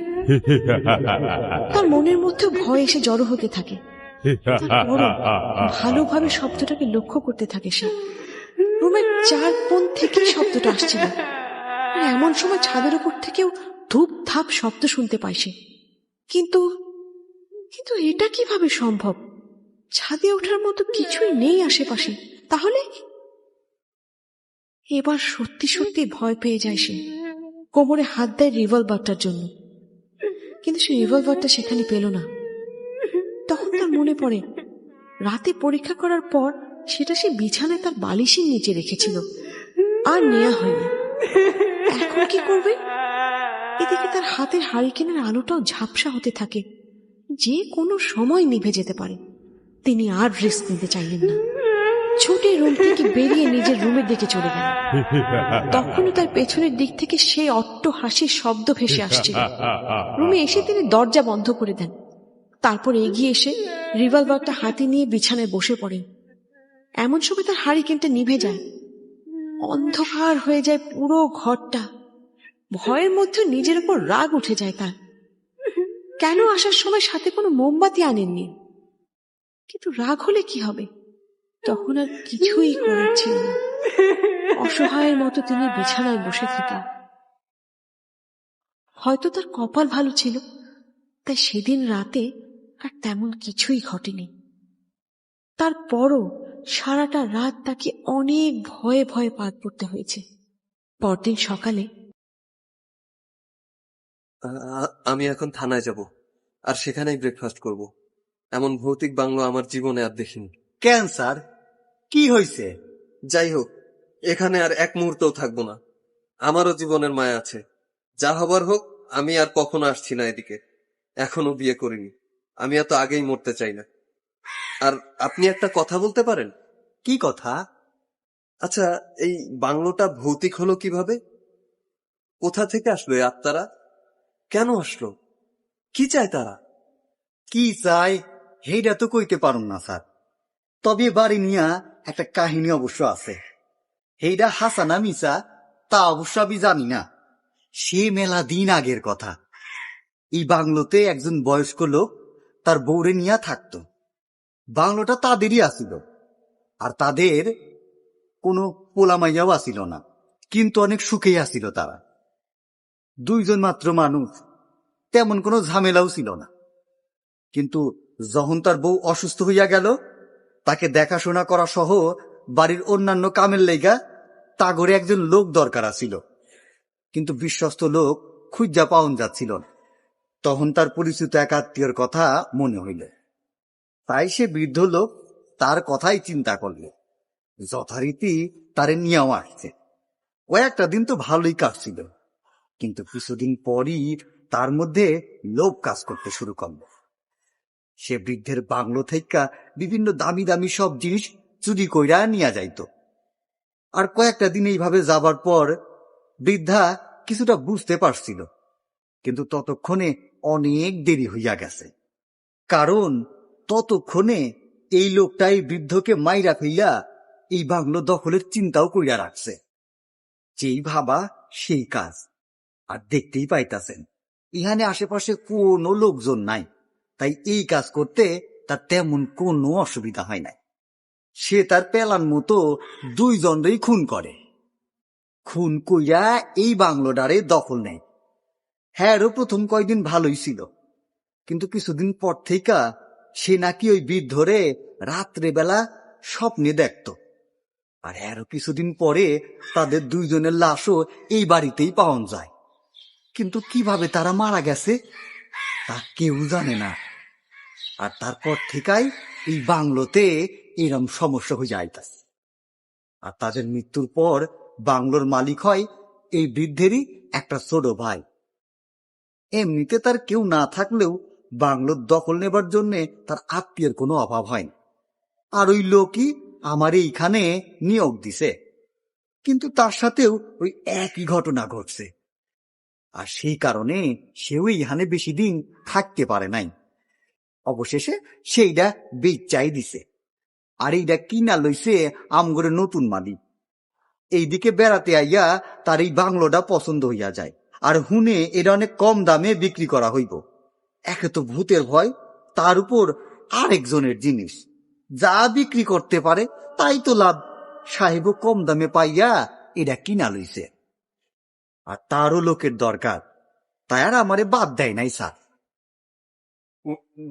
তার মনের মধ্যে ভয় এসে জড়ো হতে থাকে। তারপরও ভালোভাবে শব্দটাকে লক্ষ্য করতে থাকে সে। রুমের চার কোণ থেকে শব্দটা আসছিল, আর এমন সময় ছাদের উপর থেকেও ধূপ ধাপ শব্দ শুনতে পায় সে। কিন্তু কিন্তু এটা কিভাবে সম্ভব? ছাদে ওঠার মতো কিছুই নেই আশেপাশে। তাহলে এবার সত্যি সত্যি ভয় পেয়ে যায় সে। কোমরে হাত দেয় রিভলভারটার জন্য, কিন্তু সে রিভলভারটা সেখানে পেল না। তখন তার মনে পড়ে রাতে পরীক্ষা করার পর সেটা সে বিছানায় তার বালিশের নিচে রেখেছিল, আর নেওয়া হয়নি। এখন কি করবে? এদিকে তার হাতের হারিকেনের আলোটাও ঝাপসা হতে থাকে, যে কোনো সময় নিভে যেতে পারে। তিনি আর রিস্ক নিতে চাইলেন না। ছুটে রুম থেকে বেরিয়ে নিজের রুমের দিকে চলে গেল। তখনও তার পেছনের দিক থেকে সেই অট্ট হাসির শব্দ ভেসে আসছিল। রুমে এসে তিনি দরজা বন্ধ করে দেন। তারপর এগিয়ে এসে রিভলভারটা হাতে নিয়ে বিছানায় বসে পড়েন। এমন সময় তার হারিকেনটা নিভে যায়। অন্ধকার হয়ে যায় পুরো ঘরটা। ভয়ের মধ্যে নিজের উপর রাগ উঠে যায় তার। কেন আসার সময় সাথে কোনো মোমবাতি আনেননি? কিন্তু রাগ হলে কি হবে? তখন আর কিছুই করার ছিল না। অসহায়ের মতো তিনি বিছানায় বসে থাকেন। হয়তো তার কপাল ভালো ছিল, তাই সেদিন রাতে আর তেমন কিছুই ঘটেনি। তারপরও সারাটা রাত তাকে অনেক ভয়ে ভয়ে পার করতে হয়েছে। পরদিন সকালে আমি এখন থানায় যাব, আর সেখানেই ব্রেকফাস্ট করব। এমন ভৌতিক বাংলো আমার জীবনে আর দেখিনি। কেন স্যার, কি হয়েছে? যাই হোক, এখানে আর এক মুহূর্তও থাকবো না। আমারও জীবনের মায়া আছে। যা হবার হোক, আমি আর কখনো আসছি না এদিকে। এখনো বিয়ে করিনি। আমি এত আগেই মরতে চাই না। আর আপনি একটা কথা বলতে পারেন? কি কথা? আচ্ছা, এই বাংলোটা ভৌতিক হলো কিভাবে? কোথা থেকে আসলো এই আত্মারা? কেন আসলো? কি চায় তারা? কি চাই সেইটা তো কইতে পারুন না স্যার। তবে বাড়ি নিয়া একটা কাহিনী অবশ্য আছে। সেইটা হাসানা মিসা তা অবশ্য আমি জানি না। সে মেলা দিন আগের কথা। এই বাংলোতে একজন বয়স্ক লোক তার বউরে নিয়া থাকতো। বাংলোটা তাদেরই আসিল, আর তাদের কোনো পোলামাইয়াও আসিল না, কিন্তু অনেক সুখেই আসিল তারা। দুইজন মাত্র মানুষ, তেমন কোনো ঝামেলাও ছিল না। কিন্তু যখন তার বউ অসুস্থ হইয়া গেল, তাকে দেখাশোনা করা সহ বাড়ির অন্যান্য কামের লেগা তাগরে একজন লোক দরকার আছিল, কিন্তু বিশ্বস্ত লোক খুঁজা পাওন যাচ্ছিল না। তখন তার পরিচিত এক আত্মীয়র কথা মনে হইল, তাই সে বৃদ্ধ লোক তার কথাই চিন্তা করলে। যথারীতি তারে নিয়েও আসছে। কয়েকটা দিন তো ভালোই কাটছিল, কিন্তু কিছুদিন পরই তার মধ্যে লোভ কাজ করতে শুরু করল। সে বৃদ্ধের বাংলো থেকে বিভিন্ন দামি দামি সব জিনিস চুরি কইরা নিয়ে যাইত। আর কয়েকটা দিন এইভাবে যাবার পর বৃদ্ধা কিছুটা বুঝতে পারছিল, কিন্তু ততক্ষণে অনেক দেরি হইয়া গেছে। কারণ ততক্ষণে এই লোকটাই বৃদ্ধকে মাইরা ফেইয়া এই বাংলো দখলের চিন্তাও কইরা রাখছে। যেই ভাবা সেই কাজ। আর দেখতেই পাইতাছেন ইহানে আশেপাশে কোনো লোকজন নাই, তাই এই কাজ করতে তার তেমন কোনো অসুবিধা হয় নাই। সে তার পেলান মতো দুইজনরেই খুন করে। খুন কইরা এই বাংলোটারে দখল নেয়। হ্যাঁরও প্রথম কয়দিন ভালোই ছিল, কিন্তু কিছুদিন পর থেকে সে নাকি ওই বৃদ্ধরে রাত্রেবেলা স্বপ্নে দেখত। আর আরো কিছুদিন পরে তাদের দুইজনের লাশও এই বাড়িতেই পাওয়া যায়। কিন্তু কিভাবে তারা মারা গেছে তা কেউ জানে না। আর তারপর থেকেই এই বাংলোতে এরম সমস্যা হয়ে যাইতাছে। আর তাদের মৃত্যুর পর বাংলোর মালিক হয় এই বৃদ্ধেরই একটা ছোট ভাই। এমনিতে তার কেউ না থাকলেও বাংলোর দখল নেবার জন্যে তার আত্মীয়ের কোনো অভাব হয় না। আর ওই লোকই আমার এইখানে নিয়োগ দিছে, কিন্তু তার সাথেও ওই একই ঘটনা ঘটছে। আর সেই কারণে সেও এইখানে বেশি দিন থাকতে পারে নাই। অবশেষে সেইটা বেচাই দিছে। আর এইটা কিনা লইছে আমগরে নতুন মালিক। এইদিকে বেড়াতে আইয়া তার এই বাংলোটা পছন্দ হইয়া যায়, আর হুনে এটা অনেক কম দামে বিক্রি করা হইব। একে তো ভূতের ভয়, তার উপর আরেকজনের জিনিস, যা বিক্রি করতে পারে তাই তো লাভ। সাহেবও কম দামে পাইয়া এটা কিনা লইছে। আর তারও লোকের দরকার, তাই আর আমারে বাদ দেয় নাই স্যার।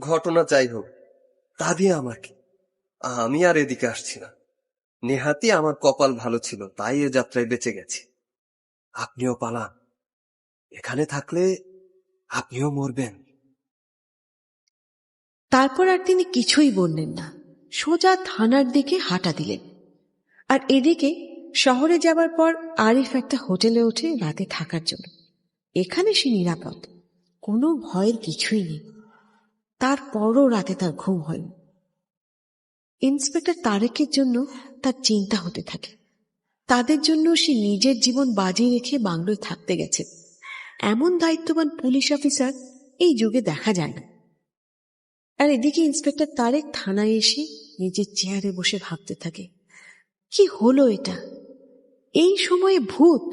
ঘটনা যাই হোক, তা দিয়ে আমার কি? আমি আর এদিকে আসছি না। নেহাতি আমার কপাল ভালো ছিল, তাই এ যাত্রায় বেঁচে গেছি। আপনিও পালান, এখানে থাকলে আপনিও মরবেন। তারপর আর তিনি কিছুই বললেন না, সোজা থানার দিকে হাঁটা দিলেন। আর এদিকে শহরে যাবার পর আরিফ একটা হোটেলে ওঠে রাতে থাকার জন্য। এখানে সে নিরাপদ, কোনো ভয়ের কিছুই নেই। তারপরও রাতে তার ঘুম হয়নি। ইন্সপেক্টর তারেকের জন্য তার চিন্তা হতে থাকে। তাদের জন্য সে নিজের জীবন বাজি রেখে বাংলোয় থাকতে গেছে। এমন দায়িত্ববান পুলিশ অফিসার এই যুগে দেখা যায় না। আর এদিকে ইন্সপেক্টর তারেক থানায় এসে নিজের চেয়ারে বসে ভাবতে থাকে, কি হলো এটা? এই সময়ে ভূত,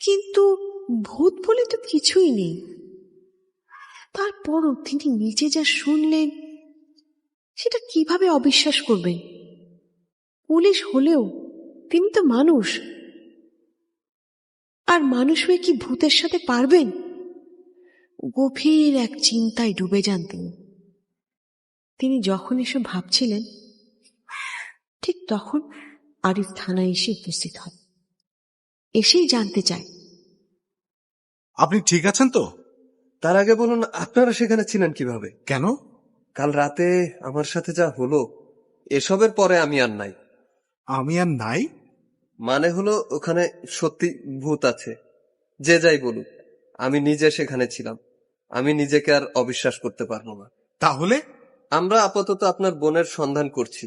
কিন্তু ভূত বলে তো কিছুই নেই। তারপরও তিনি নিজে যা শুনলেন সেটা কিভাবে অবিশ্বাস করবেন? পুলিশ হলেও তিনি তো মানুষ, আর মানুষ হয়ে কি ভূতের সাথে পারবেন? গভীর এক চিন্তায় ডুবে যান তিনি। যখন এসব ভাবছিলেন, ঠিক তখন আরিফ থানায় এসে উপস্থিত হয়। এসেই জানতে চায়, আপনি ঠিক আছেন তো? তার আগে বলুন, আপনারা সেখানে ছিলেন কিভাবে? কেন? কাল রাতে আমার সাথে যা হলো, এসবের পরে আমি আর নাই। আমি আর নাই মানে হলো, ওখানে সত্যি ভূত আছে। যে যাই বলুক, আমি নিজে সেখানে ছিলাম। আমি নিজেকে আর অবিশ্বাস করতে পারবো না। তাহলে আমরা আপাতত আপনার বোনের সন্ধান করছি,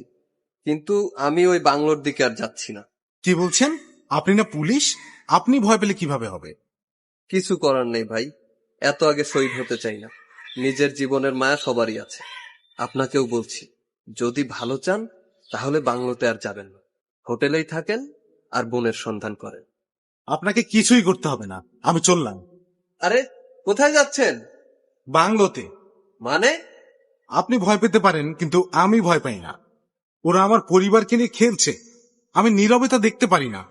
কিন্তু আমি ওই বাংলোর দিকে আর যাচ্ছি না। কি বলছেন? আপনি না পুলিশ, আপনি ভয় পেলে কিভাবে হবে? কিছু করার নেই ভাই, এত আগে শহীদ হতে চাই না। নিজের জীবনের মায়া সবারই আছে। আপনাকেও বলছি, যদি ভালো চান তাহলে বাংলোতে আর যাবেন না, হোটেলেই থাকেন আর বোনের সন্ধান করেন। আপনাকে কিছুই করতে হবে না, আমি চললাম। আরে কোথায় যাচ্ছেন? বাংলোতে। মানে? আপনি ভয় পেতে পারেন, কিন্তু আমি ভয় পাই না। ওরা আমার পরিবারকে নিয়ে খেলছে, আমি নীরবে তা দেখতে পারি না।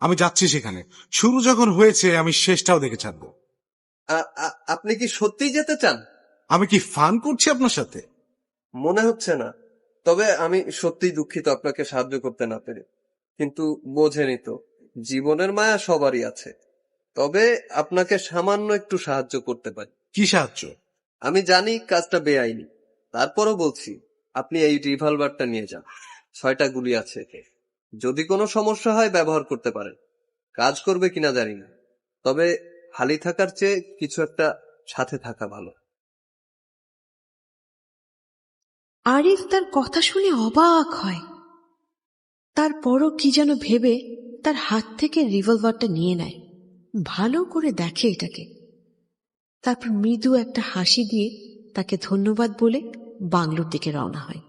আমি যাচ্ছি সেখানে। শুরু যখন হয়েছে আমি শেষটাও দেখে ছাড়বো। আপনি কি সত্যিই যেতে চান? আমি কি ফান করছি আপনার সাথে? মনে হচ্ছে না। তবে আমি সত্যিই দুঃখিত আপনাকে সাহায্য করতে না পেরে। কিন্তু বোঝেনি তো, জীবনের মায়া সবারই আছে। তবে আপনাকে সামান্য একটু সাহায্য করতে পারি। কি সাহায্য? আমি জানি কাজটা বেআইনি, তারপরও বলছি, আপনি এই রিভলভারটা নিয়ে যান। 6টা গুলি আছে, যদি কোনো সমস্যা হয় ব্যবহার করতে পারেন। কাজ করবে কিনা জানি না, তবে খালি থাকার চেয়ে কিছু একটা সাথে থাকা ভালো। আরিফ তার কথা শুনে অবাক হয়। তারপরও কি যেন ভেবে তার হাত থেকে রিভলভারটা নিয়ে নেয়, ভালো করে দেখে এটাকে। তারপর মৃদু একটা হাসি দিয়ে তাকে ধন্যবাদ বলে বাংলোর দিকে রওনা হয়।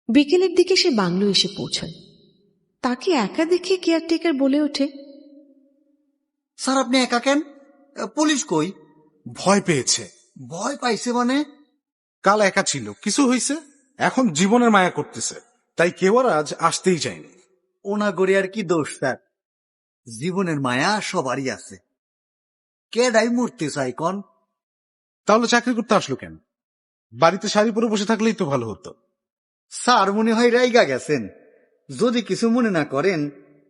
বিকেলের দিকে সে বাংলো এসে পৌঁছায়। তাকে একা দেখে কেয়ারটেকার বলে ওঠে, স্যার আপনি একা কেন? পুলিশ কই? ভয় পেয়েছে। ভয় পাইছে মানে? কাল একা ছিল, কিছু হয়েছে, এখন জীবনের মায়া করতেছে, তাই কেউ আর আজ আসতেই চায়নি। ওনা গড়ে আর কি দোষ স্যার? জীবনের মায়া সবারই আছে, কেডাই মরতে চাই কন? তাহলে চাকরি করতে আসলো কেন? বাড়িতে শাড়ি পরে বসে থাকলেই তো ভালো হতো। স্যার মনে হয় রাইগা গেছেন। যদি কিছু মনে না করেন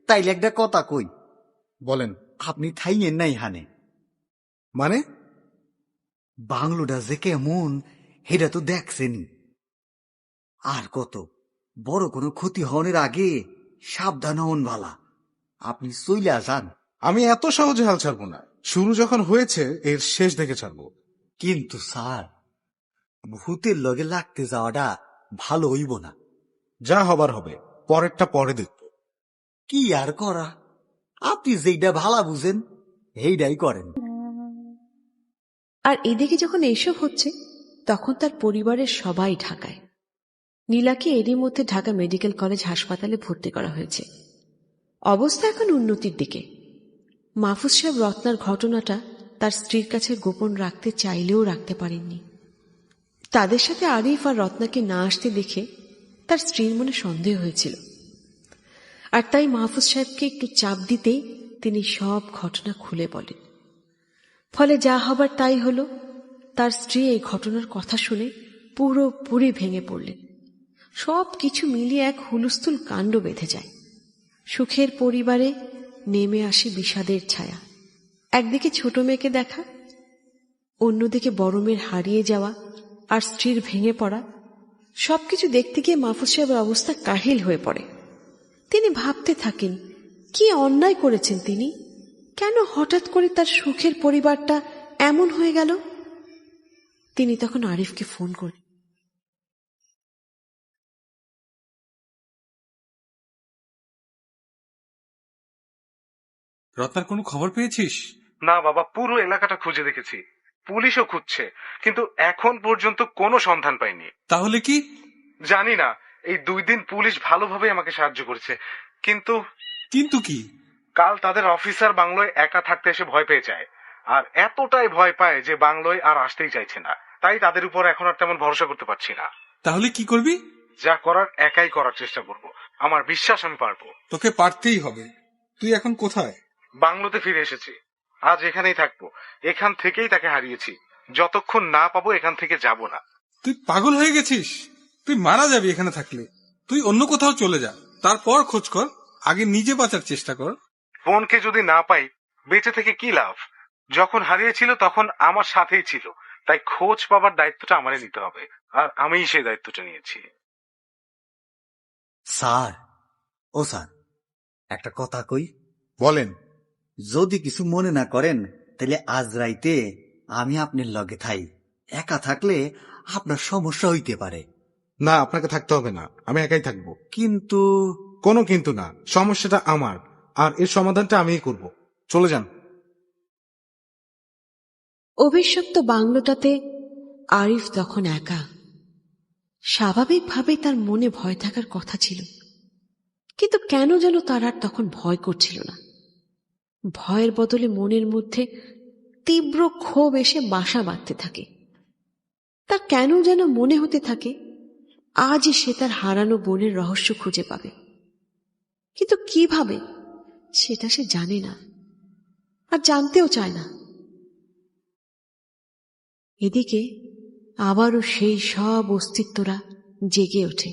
তাইলে একটা কথা কই। বলেন। আপনি থাইয়েন নাই হানে। মানে? বাংলোটা যে কেমন সেটা তো দেখছেনি। আর কত বড় কোনো ক্ষতি হওয়ার আগে সাবধান হন ভালা। আপনি চইলে যান। আমি এত সহজে হাল ছাড়বো না। শুরু যখন হয়েছে এর শেষ দেখে ছাড়বো। কিন্তু স্যার, ভূতের লগে লাগতে যাওয়াটা ভালো হইব না। যা হবার হবে, পরেরটা পরে দেখব। কি আর করা, আপনি যেইটা ভালো বুঝেন এইটাই করেন। আর এদিকে যখন এইসব হচ্ছে তখন তার পরিবারের সবাই ঢাকায়। নীলাকে এরই মধ্যে ঢাকা মেডিকেল কলেজ হাসপাতালে ভর্তি করা হয়েছে। অবস্থা এখন উন্নতির দিকে। মাহফুজ সাহেব রত্নার ঘটনাটা তার স্ত্রীর কাছে গোপন রাখতে চাইলেও রাখতে পারেননি। তাদের সাথে আরিফ আর রত্নাকে না আসতে দেখে তার স্ত্রীর মনে সন্দেহ হয়েছিল, আর তাই মাহফুজ সাহেবকে একটু চাপ দিতেই তিনি সব ঘটনা খুলে বলেন। ফলে যা হবার তাই হলো। তার স্ত্রী এই ঘটনার কথা শুনে পুরোপুরি ভেঙে পড়লেন। সব কিছু মিলিয়ে এক হুলস্থুল কাণ্ড বেঁধে যায়। সুখের পরিবারে নেমে আসে বিষাদের ছায়া। একদিকে ছোট মেয়েকে দেখা, অন্যদিকে বড় মেয়ের হারিয়ে যাওয়া আর স্ত্রীর ভেঙে পড়া। সবকিছু দেখতে গিয়ে মাহফুজ সাহেবের অবস্থা কাহিল হয়ে পড়ে। তিনি ভাবতে থাকেন, কি অন্যায় করেছেন তিনি, কেন হঠাৎ করে তার সুখের পরিবারটা এমন হয়ে গেল। তিনি তখন আরিফকে ফোন করেন। রত্নার কোনো খবর পেয়েছিস? না বাবা, পুরো এলাকাটা খুঁজে দেখেছি, পুলিশও খুঁজছে, কিন্তু এখন পর্যন্ত কোনো সন্ধান পাইনি। তাহলে কি? জানি না। এই 2 দিন পুলিশ ভালোভাবে আমাকে সাহায্য করেছে, কিন্তু কিন্তু কি? কাল তাদের অফিসার বাংলোয় একা থাকতে এসে ভয় পেয়ে যায়, আর এতটাই ভয় পায় যে বাংলোয় আর আসতেই চাইছে না। তাই তাদের উপর এখন আর তেমন ভরসা করতে পারছি না। তাহলে কি করবি? যা করার একাই করার চেষ্টা করব। আমার বিশ্বাস আমি পারবো। তোকে পারতেই হবে। তুই এখন কোথায়? বাংলোতে ফিরে এসেছি, আজ এখানেই থাকবো। এখান থেকেই তাকে হারিয়েছি, যতক্ষণ না পাবো এখান থেকে যাব না। তুই পাগল হয়ে গেছিস? তুই মারা যাবি এখানে থাকলে। তুই অন্য কোথাও চলে যা, তারপর খোঁজ কর। আগে নিজে বাঁচার চেষ্টা কর। বোনকে যদি না পাই, বেঁচে থেকে কি লাভ? যখন হারিয়েছিল তখন আমার সাথেই ছিল, তাই খোঁজ পাবার দায়িত্বটা আমারই নিতে হবে, আর আমিই সেই দায়িত্বটা নিয়েছি। স্যার, ও স্যার, একটা কথা কই। বলেন। যদি কিছু মনে না করেন তাহলে আজ রাইতে আমি আপনার লগে থাই। একা থাকলে আপনার সমস্যা হইতে পারে। না, আপনাকে থাকতে হবে না, আমি একাই থাকবো। কিন্তু কোনো কিন্তু না, সমস্যাটা আমার, আর এর সমাধানটা আমিই করব। চলে যান। অভিশপ্ত বাংলোটাতে আরিফ তখন একা। স্বাভাবিকভাবেই তার মনে ভয় থাকার কথা ছিল, কিন্তু কেন যেন তার আর তখন ভয় করছিল না। ভয়ের বদলে মনের মধ্যে তীব্র ক্ষোভ এসে বাসা বাঁধতে থাকে। তার কেন যেন মনে হতে থাকে আজই সে তার হারানো বোনের রহস্য খুঁজে পাবে, কিন্তু কিভাবে সেটা সে জানে না, আর জানতেও চায় না। এদিকে আবারও সেই সব অস্তিত্বরা জেগে ওঠে,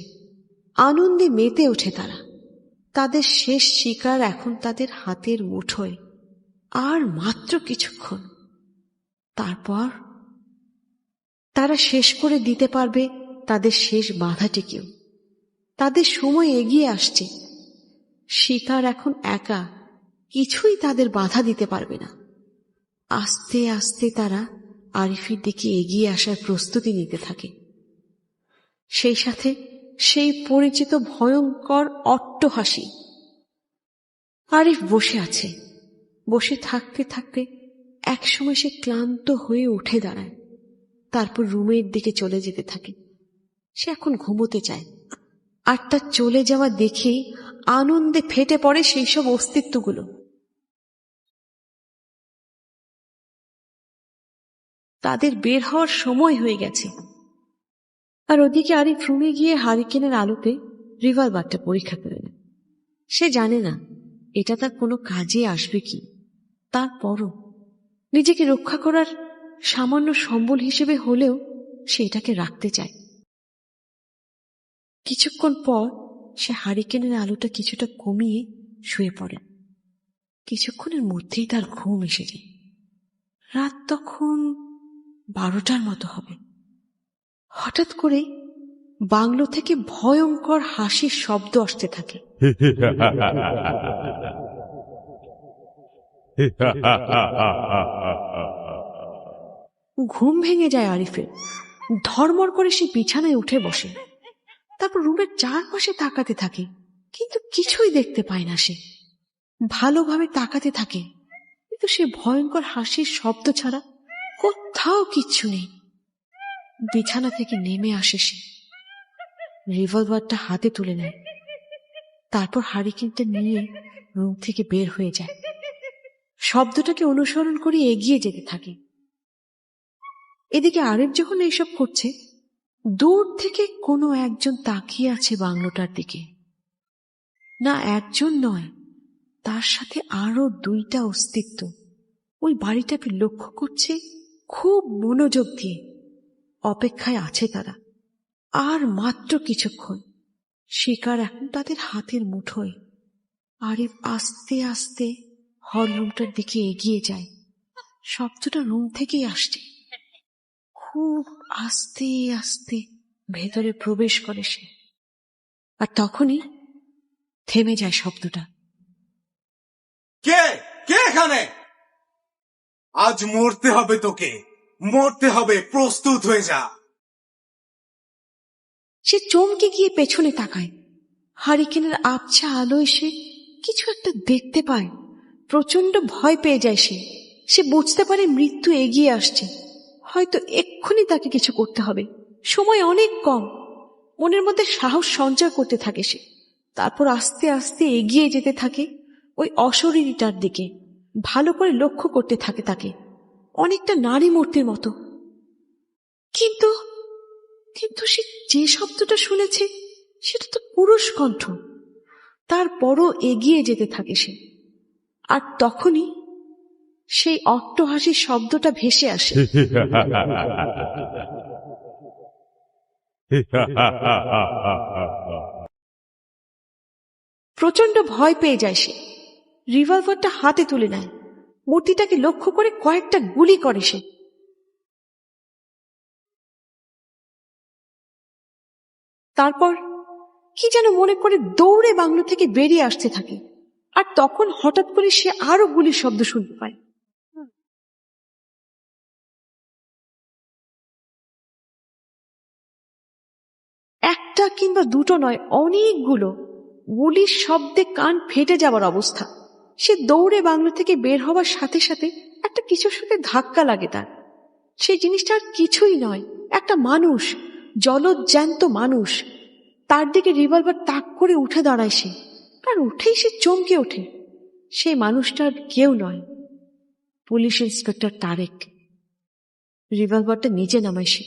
আনন্দে মেতে ওঠে তারা। তাদের শেষ শিকার এখন তাদের হাতের মুঠোয়, আর মাত্র কিছুক্ষণ। তারপর তারা শেষ করে দিতে পারবে তাদের শেষ বাধাটিকেও। তাদের সময় এগিয়ে আসছে। শিকার এখন একা, কিছুই তাদের বাধা দিতে পারবে না। আস্তে আস্তে তারা আরিফের দিকে এগিয়ে আসার প্রস্তুতি নিতে থাকে। সেই সাথে সেই পরিচিত ভয়ঙ্কর অট্টহাসি। আরিফ বসে আছে। বসে থাকতে থাকতে একসময় সে ক্লান্ত হয়ে উঠে দাঁড়ায়, তারপর রুমের দিকে চলে যেতে থাকে। সে এখন ঘুমোতে চায়, আর তার চলে যাওয়া দেখেই আনন্দে ফেটে পড়ে সেই সব অস্তিত্বগুলো। তাদের বের হওয়ার সময় হয়ে গেছে। আর ওদিকে আরিফ রুমে গিয়ে হারিকেনের আলোতে রিভলভারটা পরীক্ষা করে নেয়। সে জানে না এটা তার কোনো কাজে আসবে কি, তারপরও নিজেকে রক্ষা করার সামান্য সম্বল হিসেবে হলেও সে এটাকে রাখতে চায়। কিছুক্ষণ পর সে হারিকেনের আলোটা কিছুটা কমিয়ে শুয়ে পড়ে। কিছুক্ষণের মধ্যেই তার ঘুম এসে যায়। রাত তখন 12টার মতো হবে। হঠাৎ করে বাংলো থেকে ভয়ঙ্কর হাসির শব্দ আসতে থাকে। ঘুম ভেঙে যায় আরিফের। ধর্মর করে সে বিছানায় উঠে বসে। তারপর রুমের চারপাশে তাকাতে থাকে, কিন্তু কিছুই দেখতে পায় না সে। ভালোভাবে তাকাতে থাকে, কিন্তু সে ভয়ঙ্কর হাসির শব্দ ছাড়া কোথাও কিচ্ছু নেই। বিছানা থেকে নেমে আসে সে, রিভলভারটা হাতে তুলে নেয়, তারপর হারিকেনটা নিয়ে রুম থেকে বের হয়ে যায়। শব্দটাকে অনুসরণ করে এগিয়ে যেতে থাকে। এদিকে আরিফ যখন এইসব করছে, দূর থেকে কোনো একজন তাকিয়ে আছে বাংলোটার দিকে। না, একজন নয়, তার সাথে আরো দুইটা অস্তিত্ব ওই বাড়িটাকে লক্ষ্য করছে খুব মনোযোগ দিয়ে। অপেক্ষায় আছে তারা। আর মাত্র কিছুক্ষণ, শিকার এখন তাদের হাতের মুঠোয়। আরিফ আস্তে আস্তে হল রুমটার দিকে এগিয়ে যায়। শব্দটা রুম থেকেই আসছে। খুব আস্তে আস্তে ভেতরে প্রবেশ করে সে, আর তখনই থেমে যায় শব্দটা। কে কে এখানে? আজ মরতে হবে তোকে, মরতে হবে, প্রস্তুত হয়ে যা। সে চমকে গিয়ে পেছনে তাকায়। হারিকেনের আবছা আলোয় সে কিছু একটা দেখতে পায়। প্রচন্ড ভয় পেয়ে যায় সে। সে বুঝতে পারে মৃত্যু এগিয়ে আসছে, হয়তো এক্ষুনি তাকে কিছু করতে হবে। সময় অনেক কম। মনের মধ্যে সাহস সঞ্চয় করতে থাকে সে। তারপর আস্তে আস্তে এগিয়ে যেতে থাকে ওই অশরীরীটার দিকে। ভালো করে লক্ষ্য করতে থাকে তাকে, অনেকটা নারী মূর্তির মতো। কিন্তু কিন্তু সে যে শব্দটা শুনেছে সেটা তো পুরুষ কণ্ঠ। তারপরও এগিয়ে যেতে থাকে সে। আর তখনই সেই অট্টহাসির শব্দটা ভেসে আসে। প্রচন্ড ভয় পেয়ে যায় সে। রিভলভারটা হাতে তুলে নেয়, মূর্তিটাকে লক্ষ্য করে কয়েকটা গুলি করে সে। তারপর কি যেন মনে করে দৌড়ে বাংলো থেকে বেরিয়ে আসতে থাকে। আর তখন হঠাৎ করে সে আরো গুলির শব্দ শুনতে পায়। একটা কিংবা দুটো নয়, অনেকগুলো গুলির শব্দে কান ফেটে যাওয়ার অবস্থা। সে দৌড়ে বাংলো থেকে বের হওয়ার সাথে সাথে একটা কিছুর সাথে ধাক্কা লাগে তার। সেই জিনিসটা আর কিছুই নয়, একটা মানুষ, জলজ্যান্ত মানুষ। তার দিকে রিভলভার তাক করে উঠে দাঁড়ায় সে। আর উঠেই সে চমকে ওঠে। সেই মানুষটার কেউ নয়, পুলিশ ইন্সপেক্টর তারেক। রিভলভারটা নিচে নামায় সে।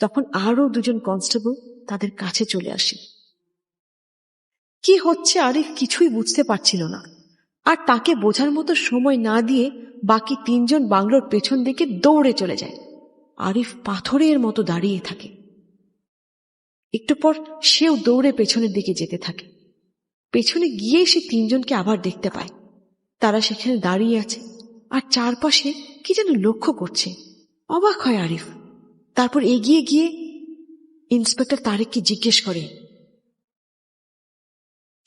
তখন আরো দুজন কনস্টেবল তাদের কাছে চলে আসে। কি হচ্ছে আরিফ কিছুই বুঝতে পারছিল না। আর তাকে বোঝার মতো সময় না দিয়ে বাকি তিনজন বাংলোর পেছন দিকে দৌড়ে চলে যায়। আরিফ পাথরের মতো দাঁড়িয়ে থাকে। একটু পর সেও দৌড়ে পেছনের দিকে যেতে থাকে। পেছনে গিয়ে সে তিনজনকে আবার দেখতে পায়। তারা সেখানে দাঁড়িয়ে আছে আর চারপাশে কি যেন লক্ষ্য করছে। অবাক হয় আরিফ। তারপর এগিয়ে গিয়ে ইন্সপেক্টর তারেককে জিজ্ঞেস করে,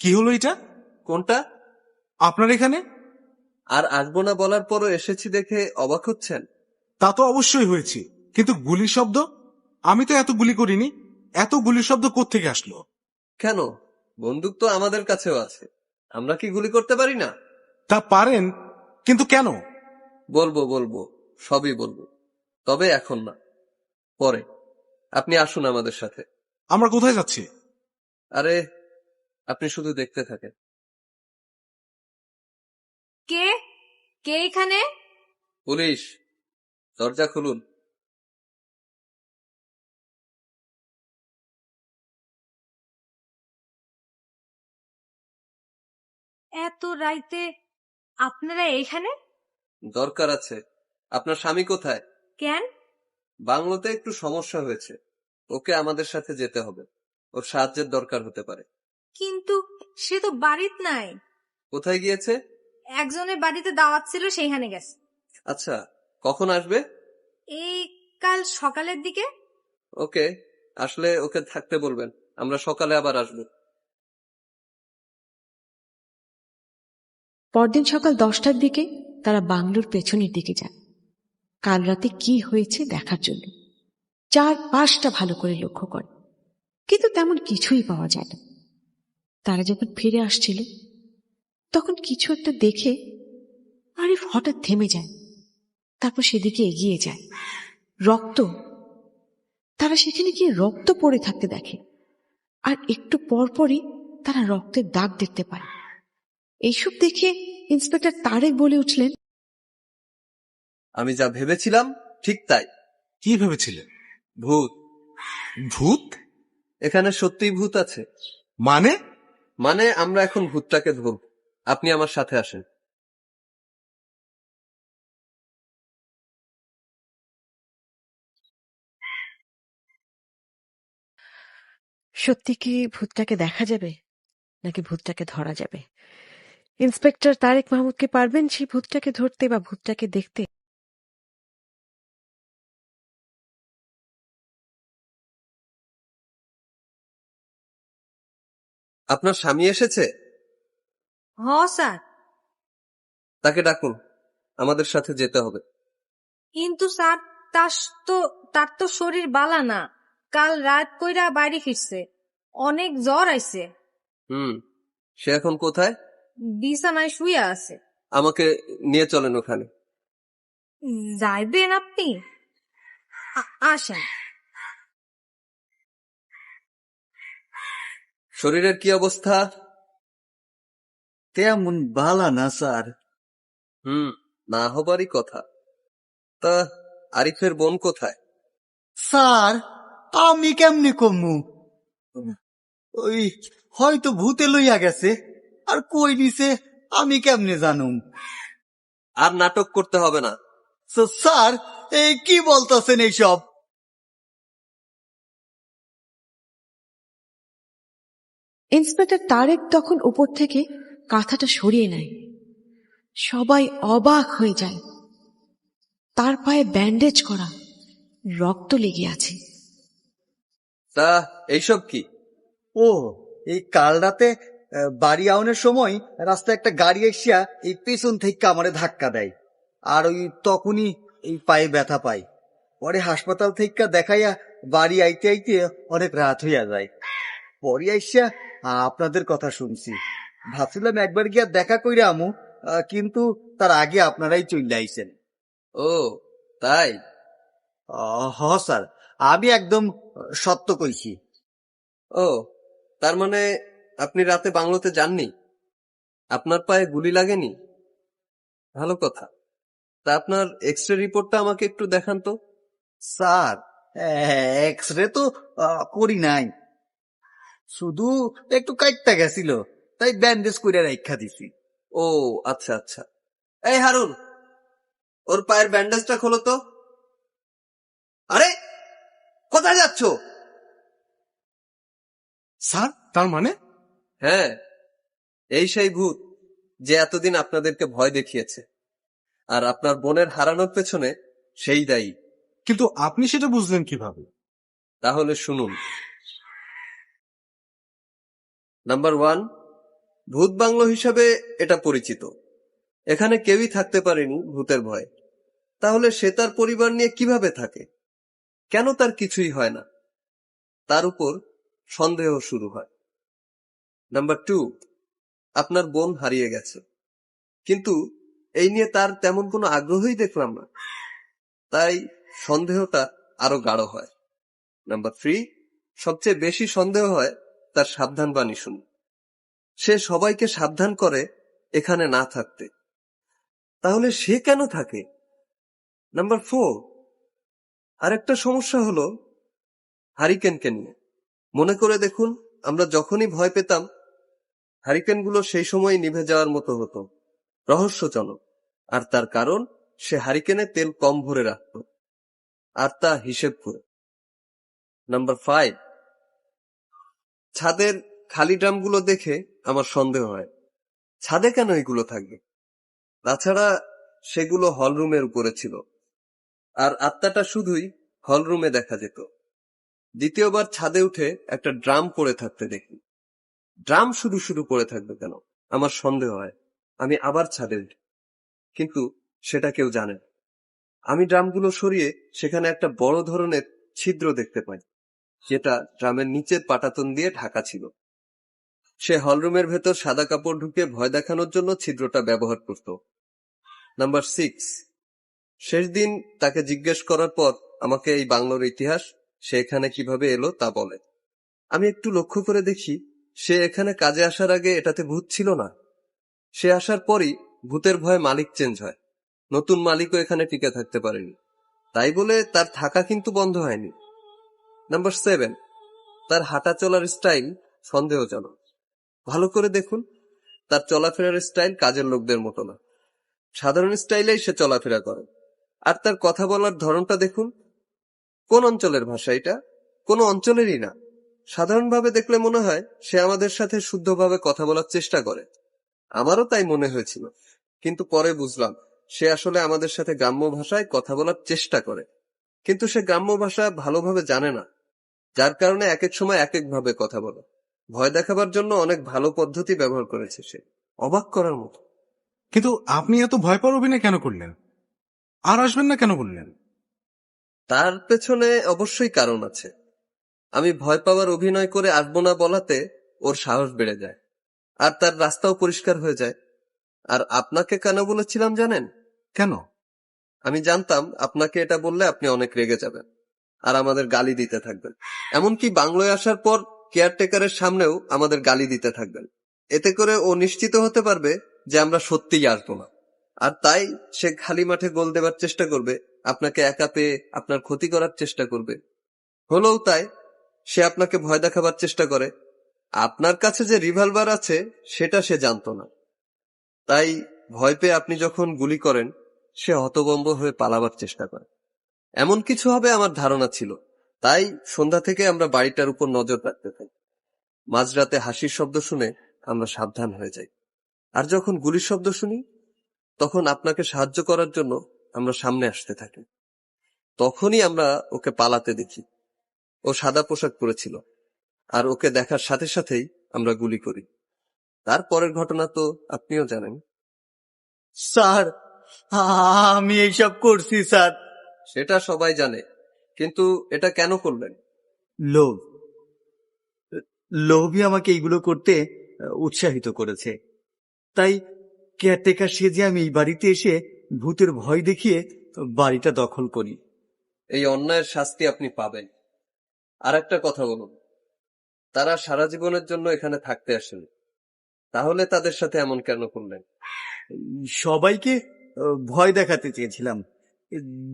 কি হলো এটা? কোনটা? আপনার এখানে? আর আসবো না বলার পরও এসেছি দেখে অবাক হচ্ছেন? তা তো অবশ্যই হয়েছি, কিন্তু গুলির শব্দ? আমি তো এত গুলি করিনি। এত গুলির শব্দ কোত্থেকে আসলো? কেন, বন্দুক তো আমাদের কাছেও আছে। আমরা কি গুলি করতে পারি না? তা পারেন, কিন্তু কেন? বলবো, সবই বলবো, তবে এখন না, পরে। আপনি আসুন আমাদের সাথে। আমরা কোথায় যাচ্ছি? আরে, আপনি শুধু দেখতে থাকেন। কে কে এখানে? পুলিশ, দরজা খুলুন। এত রাইতে আপনারা এখানে? দরকার আছে। আপনার স্বামী কোথায়? কেন? বাংলোতে একটু সমস্যা হয়েছে, ওকে আমাদের সাথে যেতে হবে। ওর সাহায্যের দরকার হতে পারে। কিন্তু সে তো বাড়িতে নাই। কোথায় গিয়েছে? একজনের বাড়িতে দাওয়াত ছিল, সেইখানে গেছে। আচ্ছা, কখন আসবে? এই কাল সকালের দিকে। ওকে, আসলে ওকে থাকতে বলবেন, আমরা সকালে আবার আসবো। পরদিন সকাল 10টার দিকে তারা বাংলোর পেছনের দিকে যান কাল রাতে কি হয়েছে দেখার জন্য। চারপাশটা ভালো করে লক্ষ্য করে, কিন্তু তেমন কিছুই পাওয়া যায় না। তারা যখন ফিরে আসছিল তখন কিছু একটা দেখে আরিফ হঠাৎ থেমে যায়, তারপর সেদিকে এগিয়ে যায়। রক্ত! তারা সেখানে গিয়ে রক্ত পড়ে থাকতে দেখে, আর একটু পরপরই তারা রক্তের দাগ দেখতে পায়। এইসব দেখে ইন্সপেক্টর তারেক বলে উঠলেন, আমি যা ভেবেছিলাম ঠিক তাই। কি ভেবেছিলেন? ভূত। ভূত? এখানে সত্যিই ভূত আছে। মানে? মানে আমরা এখন ভূতটাকে ধরব। আপনি আমার সাথে আসেন। সত্যি কি ভূতটাকে দেখা যাবে নাকি ভূতটাকে ধরা যাবে? ইন্সপেক্টর তারেক মাহমুদকে পারবেন সেই ভূতটাকে ধরতে বা ভূতটাকে দেখতে? আপনার স্বামী এসেছে? হ স্যার। তাকে ডাকুন, আমাদের সাথে যেতে হবে। কিন্তু স্যার তার তো শরীর বালা না, কাল রাত কইরা বাড়ি ফিরছে, অনেক জ্বর আইছে। সে এখন কোথায়? বিছানায় শুয়ে আছে। আমাকে নিয়ে চলেন ওখানে। যাইবেন আপনি? আসেন। শরীরের কি অবস্থা? তেমন বালা না স্যার। না হবারই কথা। তা আরিফের বোন কোথায়? স্যার আমি কেমনে কমু? ওই হয়তো ভূতে লইয়া গেছে, আর কই নিছে আমি কেমনে জানুম? আর নাটক করতে হবে না। স্যার এই কি বলতেছেন এইসব? ইন্সপেক্টর তারেক তখন উপর থেকে কাঁথাটা সরিয়ে নেয়। সবাই অবাক হয়ে যায়। তার পায়ে ব্যান্ডেজ করা, রক্ত লেগে আছে। তা এইসব কি? ও এই কাল রাতে বাড়ি আউনের সময় রাস্তায় একটা গাড়ি এসিয়া এই পেছন থেকে আমারে ধাক্কা দেয়, আর ওই তখনই এই পায়ে ব্যথা পাই। পরে হাসপাতাল থেকে দেখাইয়া বাড়ি আইতে আইতে অনেক রাত হইয়া যায়। পরে আইসা আপনাদের কথা শুনছি, ভাবছিলাম একবার গিয়া দেখা কইরা আমু, কিন্তু তার আগে আপনারাই চলে আইছেন। ও তাই? হ স্যার, আমি একদম সত্য কইছি। ও তার মানে আপনি রাতে বাংলোতে যাননি? আপনার পায়ে গুলি লাগেনি? ভালো কথা। তা আপনার এক্সরে রিপোর্টটা আমাকে একটু দেখান তো। স্যার এক্সরে তো করি নাই, শুধু একটু কাটটা গেছিল, তাই ব্যান্ডেজ করে রাখা দিছি। ও আচ্ছা আচ্ছা। এই হারুন, ওর পায়ের ব্যান্ডেজটা খোলো তো। আরে কোথায় যাচ্ছ? স্যার তার মানে? হ্যাঁ, এই সেই ভূত যে এতদিন আপনাদেরকে ভয় দেখিয়েছে, আর আপনার বোনের হারানোর পেছনে সেই দায়ী। কিন্তু আপনি সেটা বুঝলেন কিভাবে? তাহলে শুনুন। নাম্বার 1, ভূত বাংলো হিসাবে এটা পরিচিত। এখানে কেউই থাকতে পারেনি ভূতের ভয়ে। তাহলে সে তার পরিবার নিয়ে কিভাবে থাকে? কেন তার কিছুই হয় না? তার উপর সন্দেহ শুরু হয়। নাম্বার 2, আপনার বোন হারিয়ে গেছে, কিন্তু এই নিয়ে তার তেমন কোনো আগ্রহই দেখলাম না, তাই সন্দেহটা আরো গাঢ় হয়। নাম্বার 3, সবচেয়ে বেশি সন্দেহ হয় তার সাবধান বাণী শুনে। সে সবাইকে সাবধান করে এখানে না থাকতে। তাহলে সে কেন থাকে? নাম্বার 4, আরেকটা সমস্যা হলো হারিকেনকে নিয়ে। মনে করে দেখুন, আমরা যখনই ভয় পেতাম হারিকেনগুলো সেই সময় নিভে যাওয়ার মতো হতো। রহস্যজনক। আর তার কারণ, সে হারিকেনে তেল কম ভরে রাখত, আর তা হিসেব করে। নাম্বার 5, ছাদের খালি ড্রামগুলো দেখে আমার সন্দেহ হয়, ছাদে কেন এগুলো থাকবে? তাছাড়া সেগুলো হলরুমের উপরে ছিল, আর আত্মাটা শুধুই হলরুমে দেখা যেত। দ্বিতীয়বার ছাদে উঠে একটা ড্রাম পড়ে থাকতে দেখি। ড্রাম শুধু শুধু পড়ে থাকবে কেন? আমার সন্দেহ হয়। আমি আবার ছাদে উঠি, কিন্তু সেটা কেউ জানে না। আমি ড্রামগুলো সরিয়ে সেখানে একটা বড় ধরনের ছিদ্র দেখতে পাই, যেটা ড্রামের নিচের পাটাতন দিয়ে ঢাকা ছিল। সে হলরুমের ভেতর সাদা কাপড় ঢুকে ভয় দেখানোর জন্য ছিদ্রটা ব্যবহার করত। নাম্বার 6, শেষ দিন তাকে জিজ্ঞেস করার পর আমাকে এই বাংলোর ইতিহাস, সে এখানে কিভাবে এলো তা বলে। আমি একটু লক্ষ্য করে দেখি, সে এখানে কাজে আসার আগে এটাতে ভূত ছিল না। সে আসার পরই ভূতের ভয়ে মালিক চেঞ্জ হয়। নতুন মালিকও এখানে টিকে থাকতে পারেনি, তাই বলে তার থাকা কিন্তু বন্ধ হয়নি। নাম্বার 7, তার হাঁটা চলার স্টাইল সন্দেহজনক। ভালো করে দেখুন, তার চলাফেরার স্টাইল কাজের লোকদের মতো না, সাধারণ স্টাইলেই সে চলাফেরা করে। আর তার কথা বলার ধরনটা দেখুন, কোন অঞ্চলের ভাষা এটা? কোনো অঞ্চলেরই না। সাধারণভাবে দেখলে মনে হয় সে আমাদের সাথে শুদ্ধভাবে কথা বলার চেষ্টা করে। আমারও তাই মনে হয়েছিল, কিন্তু পরে বুঝলাম সে আসলে আমাদের সাথে গ্রাম্য ভাষায় কথা বলার চেষ্টা করে, কিন্তু সে গ্রাম্য ভাষা ভালোভাবে জানে না, যার কারণে এক এক সময় এক এক ভাবে কথা বলে। ভয় দেখাবার জন্য অনেক ভালো পদ্ধতি ব্যবহার করেছে সে, অবাক করার মতো। কিন্তু আপনি এত ভয় পাওয়ার অভিনয় কেন করলেন? আর আসবেন না কেন বললেন? তার পেছনে অবশ্যই কারণ আছে। আমি ভয় পাওয়ার অভিনয় করে আসবো না বলাতে ওর সাহস বেড়ে যায়, আর তার রাস্তাও পরিষ্কার হয়ে যায়। আর আপনাকে কেন বলেছিলাম জানেন? কেন? আমি জানতাম আপনাকে এটা বললে আপনি অনেক রেগে যাবেন আর আমাদের গালি দিতে থাকবেন। এমনকি বাংলোয় আসার পর কেয়ারটেকারের সামনেও আমাদের গালি দিতে থাকবেন। এতে করে ও নিশ্চিত হতে পারবে যে আমরা সত্যিই আসবো না। আর তাই সে খালি মাঠে গোল দেবার চেষ্টা করবে, আপনাকে একা পেয়ে আপনার ক্ষতি করার চেষ্টা করবে। হলেও তাই, সে আপনাকে ভয় দেখাবার চেষ্টা করে। আপনার কাছে যে রিভলভার আছে সেটা সে জানতো না, তাই ভয় পেয়ে আপনি যখন গুলি করেন সে হতভম্ব হয়ে পালাবার চেষ্টা করে। এমন কিছু হবে আমার ধারণা ছিল, তাই সন্ধ্যা থেকে আমরা বাড়িটার উপর নজর রাখতে থাকি। মাঝরাতে হাসির শব্দ শুনে আমরা সাবধান হয়ে যাই, আর যখন গুলির শব্দ শুনি তখন আপনাকে সাহায্য করার জন্য আমরা সামনে আসতে থাকি। তখনই আমরা ওকে পালাতে দেখি। ও সাদা পোশাক পরেছিল, আর ওকে দেখার সাথে সাথেই আমরা গুলি করি। তারপরের ঘটনা তো আপনিও জানেন। স্যার, আমি এইসব করছি স্যার। সেটা সবাই জানে, কিন্তু এটা কেন করলেন? লোভ। লোভই আমাকে এইগুলো করতে উৎসাহিত করেছে। তাই কেয়ারটেকার সেজে আমি এই বাড়িতে এসে ভূতের ভয় দেখিয়ে বাড়িটা দখল করি। এই অন্যায়ের শাস্তি আপনি পাবেন। আর একটা কথা বলুন, তারা সারা জীবনের জন্য এখানে থাকতে আসেন, তাহলে তাদের সাথে এমন কেন করলেন? সবাইকে ভয় দেখাতে চেয়েছিলাম,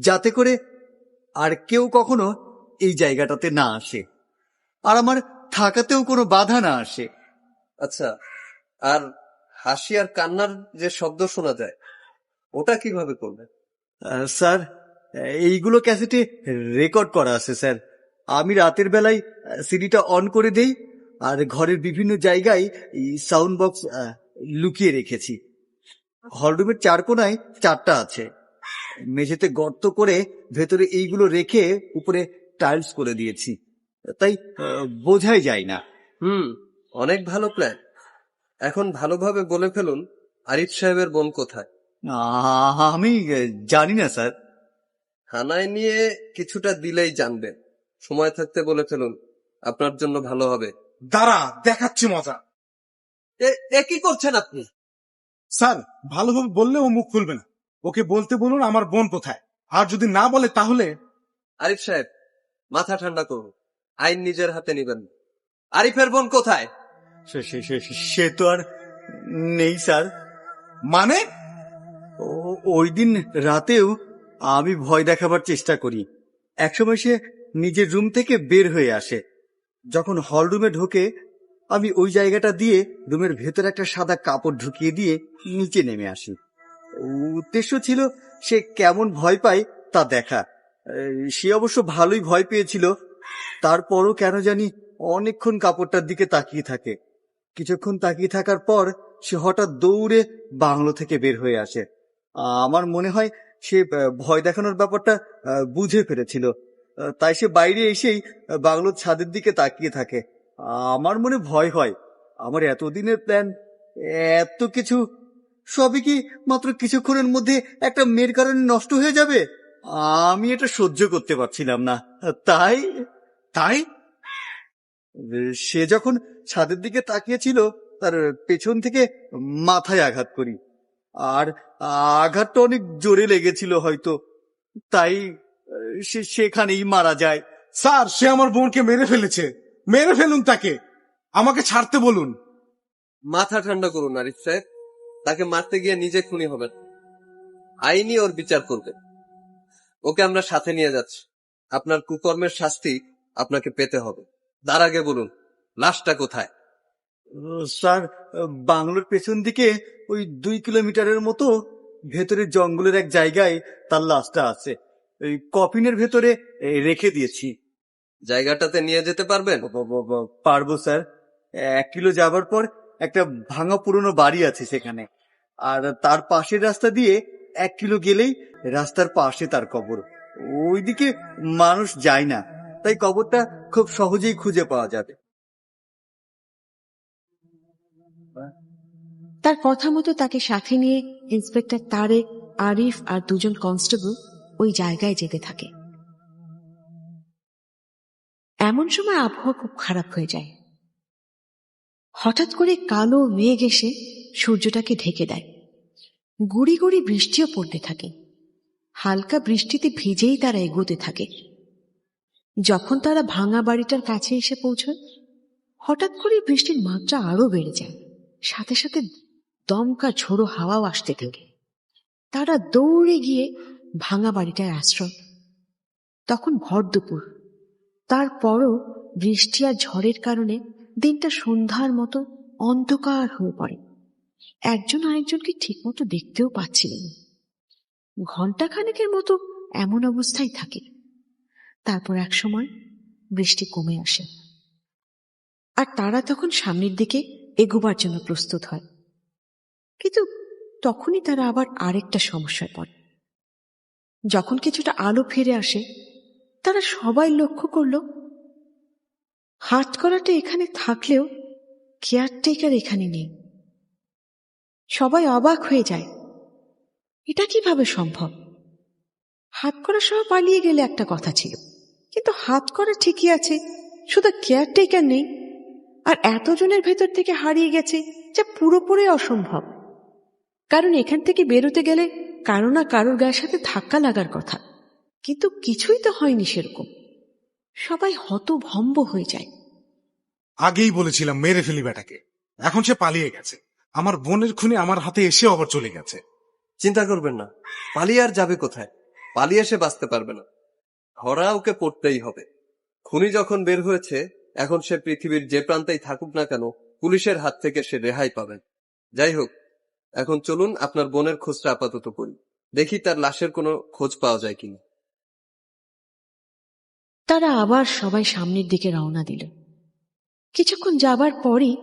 যাতে করে আর কেউ কখনো এই জায়গাটাতে না আসে, আর আমার থাকাতেও কোনো বাধা না আসে। আচ্ছা, আর হাসি আর কান্নার যে শব্দ শোনা যায়, ওটা কিভাবে করবেন? স্যার, এইগুলো ক্যাসেটে রেকর্ড করা আছে স্যার। আমি রাতের বেলায় সিডিটা অন করে দেই, আর ঘরের বিভিন্ন জায়গায় সাউন্ড বক্স লুকিয়ে রেখেছি। হলরুমের 4 কোণায় 4টা আছে। মেঝেতে গর্ত করে ভেতরে এইগুলো রেখে উপরে টাইলস করে দিয়েছি, তাই বোঝাই যায় না। অনেক ভালো প্ল্যান। এখন ভালোভাবে বলে ফেলুন, আরিফ সাহেবের বোন কোথায়? আমি জানি না স্যার। থানায় নিয়ে কিছুটা দিলেই জানবেন। সময় থাকতে বলে ফেলুন, আপনার জন্য ভালো হবে। দাঁড়া, দেখাচ্ছি মজা। এ কি করছেন আপনি? স্যার, ভালোভাবে বললে ও মুখ খুলবে না। ওকে বলতে বলুন আমার বোন কোথায়, আর যদি না বলে তাহলে। আরিফ সাহেব, মাথা ঠান্ডা করুন, আইন নিজের হাতে নিবেন। আরিফের বোন কোথায়? সে তো আর নেই স্যার। মানে? ওই দিন রাতেও আমি ভয় দেখাবার চেষ্টা করি। একসময় সে নিজের রুম থেকে বের হয়ে আসে। যখন হল রুমে ঢোকে, আমি ওই জায়গাটা দিয়ে রুমের ভেতরে একটা সাদা কাপড় ঢুকিয়ে দিয়ে নিচে নেমে আসি। উদ্দেশ্য ছিল সে কেমন ভয় পায় তা দেখা। সে অবশ্য ভালোই ভয় পেয়েছিল। তারপরও কেন জানি অনেকক্ষণ কাপড়টার দিকে তাকিয়ে থাকে। কিছুক্ষণ তাকিয়ে থাকার পর সে হঠাৎ দৌড়ে বাংলো থেকে বের হয়ে আসে। আমার মনে হয় সে ভয় দেখানোর ব্যাপারটা বুঝে ফেলেছিল, তাই সে বাইরে এসেই বাংলোর ছাদের দিকে তাকিয়ে থাকে। আমার মনে ভয় হয় আমার এতদিনের প্ল্যান এত কিছু সবই কি মাত্র কিছুক্ষণের মধ্যে একটা মেয়ের কারণে নষ্ট হয়ে যাবে? আমি এটা সহ্য করতে পারছিলাম না, তাই তাই সে যখন ছাদের দিকে তাকিয়েছিল তার পেছন থেকে মাথায় আঘাত করি, আর আঘাতটা অনেক জোরে লেগেছিল হয়তো, তাই সে সেখানেই মারা যায়। স্যার, সে আমার বোনকে মেরে ফেলেছে। মেরে ফেলুন তাকে, আমাকে ছাড়তে বলুন। মাথা ঠান্ডা করুন আরিফ সাহেব, তাকে মারতে গিয়ে নিজে খুনি হবেন। আইনি ওর বিচার করবে। ওকে আমরা সাথে নিয়ে যাচ্ছি। আপনার কুকর্মের শাস্তি আপনাকে পেতে হবে। তার আগে বলুন, লাশটা কোথায়? স্যার, বাংলোর পেছন দিকে ওই 2 কিলোমিটারের মতো ভেতরে জঙ্গলের এক জায়গায় তার লাশটা আছে। ওই কফিনের ভেতরে রেখে দিয়েছি। জায়গাটাতে নিয়ে যেতে পারবেন? পারবো স্যার। 1 কিলো যাবার পর একটা ভাঙা পুরনো বাড়ি আছে সেখানে, আর তার পাশের রাস্তা দিয়ে 1 কিলো গেলেই রাস্তার পাশে তার কবর। ওইদিকে মানুষ যায় না, তাই কবরটা খুব সহজেই খুঁজে পাওয়া যাবে। তার কথা মতো তাকে সাথে নিয়ে ইন্সপেক্টর তারেক, আরিফ আর 2 জন কনস্টেবল ওই জায়গায় যেতে থাকে। এমন সময় আবহাওয়া খুব খারাপ হয়ে যায়। হঠাৎ করে কালো মেঘ এসে সূর্যটাকে ঢেকে দেয়। গুড়ি গুড়ি বৃষ্টিও পড়তে থাকে। হালকা বৃষ্টিতে ভিজেই তারা এগোতে থাকে। যখন তারা ভাঙা বাড়িটার কাছে এসে পৌঁছয়, হঠাৎ করে বৃষ্টির মাত্রা আরো বেড়ে যায়। সাথে সাথে দমকা ঝোড়ো হাওয়াও আসতে থাকে। তারা দৌড়ে গিয়ে ভাঙা বাড়িটায় আশ্রয়। তখন ভর দুপুর। তারপরও বৃষ্টি আর ঝড়ের কারণে দিনটা সন্ধ্যার মতো অন্ধকার হয়ে পড়ে। একজন আরেকজনকে ঠিকমতো দেখতেও পাচ্ছিলেন। ঘণ্টাখানেকের মতো এমন অবস্থায় থাকে। তারপর এক সময় বৃষ্টি কমে আসে, আর তারা তখন সামনের দিকে এগোবার জন্য প্রস্তুত হয়। কিন্তু তখনই তারা আবার আরেকটা সমস্যায় পড়ে। যখন কিছুটা আলো ফিরে আসে, তারা সবাই লক্ষ্য করল হাতকড়াটা এখানে থাকলেও কেয়ারটেকার এখানে নেই। সবাই অবাক হয়ে যায়, এটা কিভাবে সম্ভব? হাতকড়া সহ পালিয়ে গেলে একটা কথা ছিল, কিন্তু হাতকড়া ঠিকই আছে, শুধু কেয়ারটেকার নেই। আর এতজনের ভেতর থেকে হারিয়ে গেছে, যা পুরোপুরি অসম্ভব। কারণ এখান থেকে বেরোতে গেলে কারো না কারোর গায়ের সাথে ধাক্কা লাগার কথা, কিন্তু কিছুই তো হয়নি সেরকম। সবাই হতভম্ব হয়ে যায়। আগেই বলেছিলাম মেরে ফেলি বেটাকে, এখন সে পালিয়ে গেছে। আমার বোনের খুনি আমার হাতে এসে আবার চলে গেছে। চিন্তা করবেন না, পালিয়ে আর যাবে কোথায়? পালিয়ে সে বাঁচতে পারবে না। ধরা ওকে পড়তেই হবে। খুনি যখন বের হয়েছে, এখন সে পৃথিবীর যে প্রান্তেই থাকুক না কেন, পুলিশের হাত থেকে সে রেহাই পাবেন। যাই হোক, এখন চলুন আপনার বোনের খোঁজটা আপাতত করি, দেখি তার লাশের কোনো খোঁজ পাওয়া যায় কিনা। তারা আবার সবাই সামনের দিকে রওনা দিল। কিছুক্ষণ যাবার পরই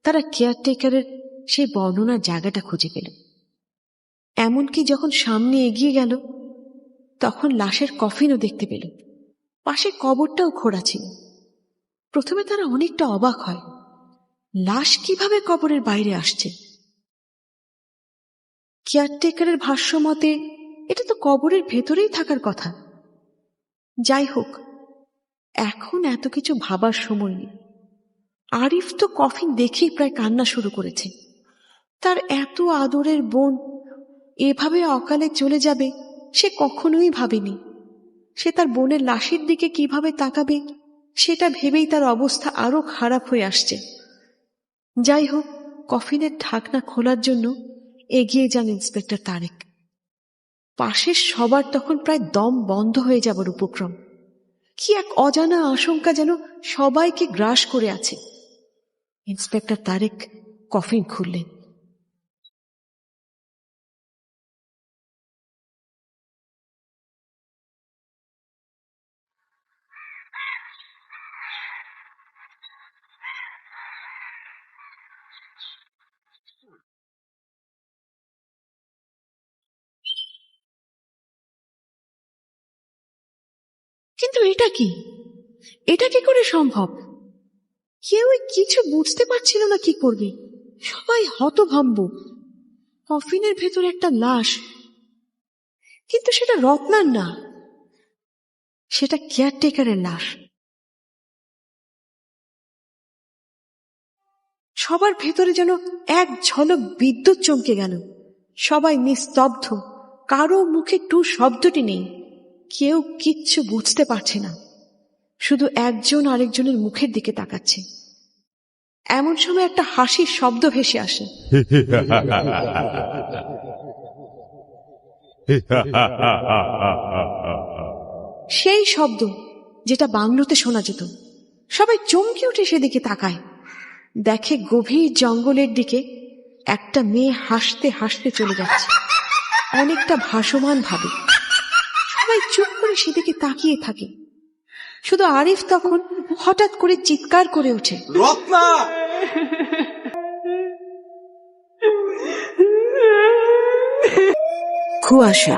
তারা কেয়ারটেকারের সেই বর্ণনার জায়গাটা খুঁজে পেল। এমনকি যখন সামনে এগিয়ে গেল, তখন লাশের কফিনও দেখতে পেল। পাশে কবরটাও খোঁড়া ছিল। প্রথমে তারা অনেকটা অবাক হয়, লাশ কিভাবে কবরের বাইরে আসছে। কেয়ারটেকারের ভাষ্য মতে এটা তো কবরের ভেতরেই থাকার কথা। যাই হোক, এখন এত কিছু ভাবার সময় নেই। আরিফ তো কফিন দেখেই প্রায় কান্না শুরু করেছে। তার এত আদরের বোন এভাবে অকালে চলে যাবে সে কখনোই ভাবেনি। সে তার বোনের লাশের দিকে কিভাবে তাকাবে সেটা ভেবেই তার অবস্থা আরো খারাপ হয়ে আসছে। যাই হোক, কফিনের ঢাকনা খোলার জন্য এগিয়ে যান ইন্সপেক্টর তারেক। পাশের সবার তখন প্রায় দম বন্ধ হয়ে যাবার উপক্রম। কি এক অজানা আশঙ্কা যেন সবাইকে গ্রাস করে আছে। ইন্সপেক্টর তারেক কফিন খুললেন। কিন্তু এটা কি? এটা কি করে সম্ভব? কেউই কিছু বুঝতে পারছিল না কি করবে। সবাই হতভম্ব। কফিনের ভেতরে একটা লাশ, কিন্তু সেটা রত্নার না, সেটা কেয়ারটেকারের লাশ। সবার ভেতরে যেন এক ঝলক বিদ্যুৎ চমকে গেল। সবাই নিস্তব্ধ, কারো মুখে টু শব্দটি নেই, কেউ কিচ্ছু বুঝতে পারছে না, শুধু একজন আরেকজনের মুখের দিকে তাকাচ্ছে। এমন সময় একটা হাসির শব্দ ভেসে আসে। সেই শব্দ যেটা বাংলোতে শোনা যেত। সবাই চমকে উঠে সেদিকে তাকায়, দেখে গভীর জঙ্গলের দিকে একটা মেয়ে হাসতে হাসতে চলে যাচ্ছে, অনেকটা ভাসমান ভাবে। সবাই চুপ করে সেদিকে তাকিয়ে থাকে। শুধু আরিফ তখন হঠাৎ করে চিৎকার করে ওঠে, রত্না! কুয়াশা।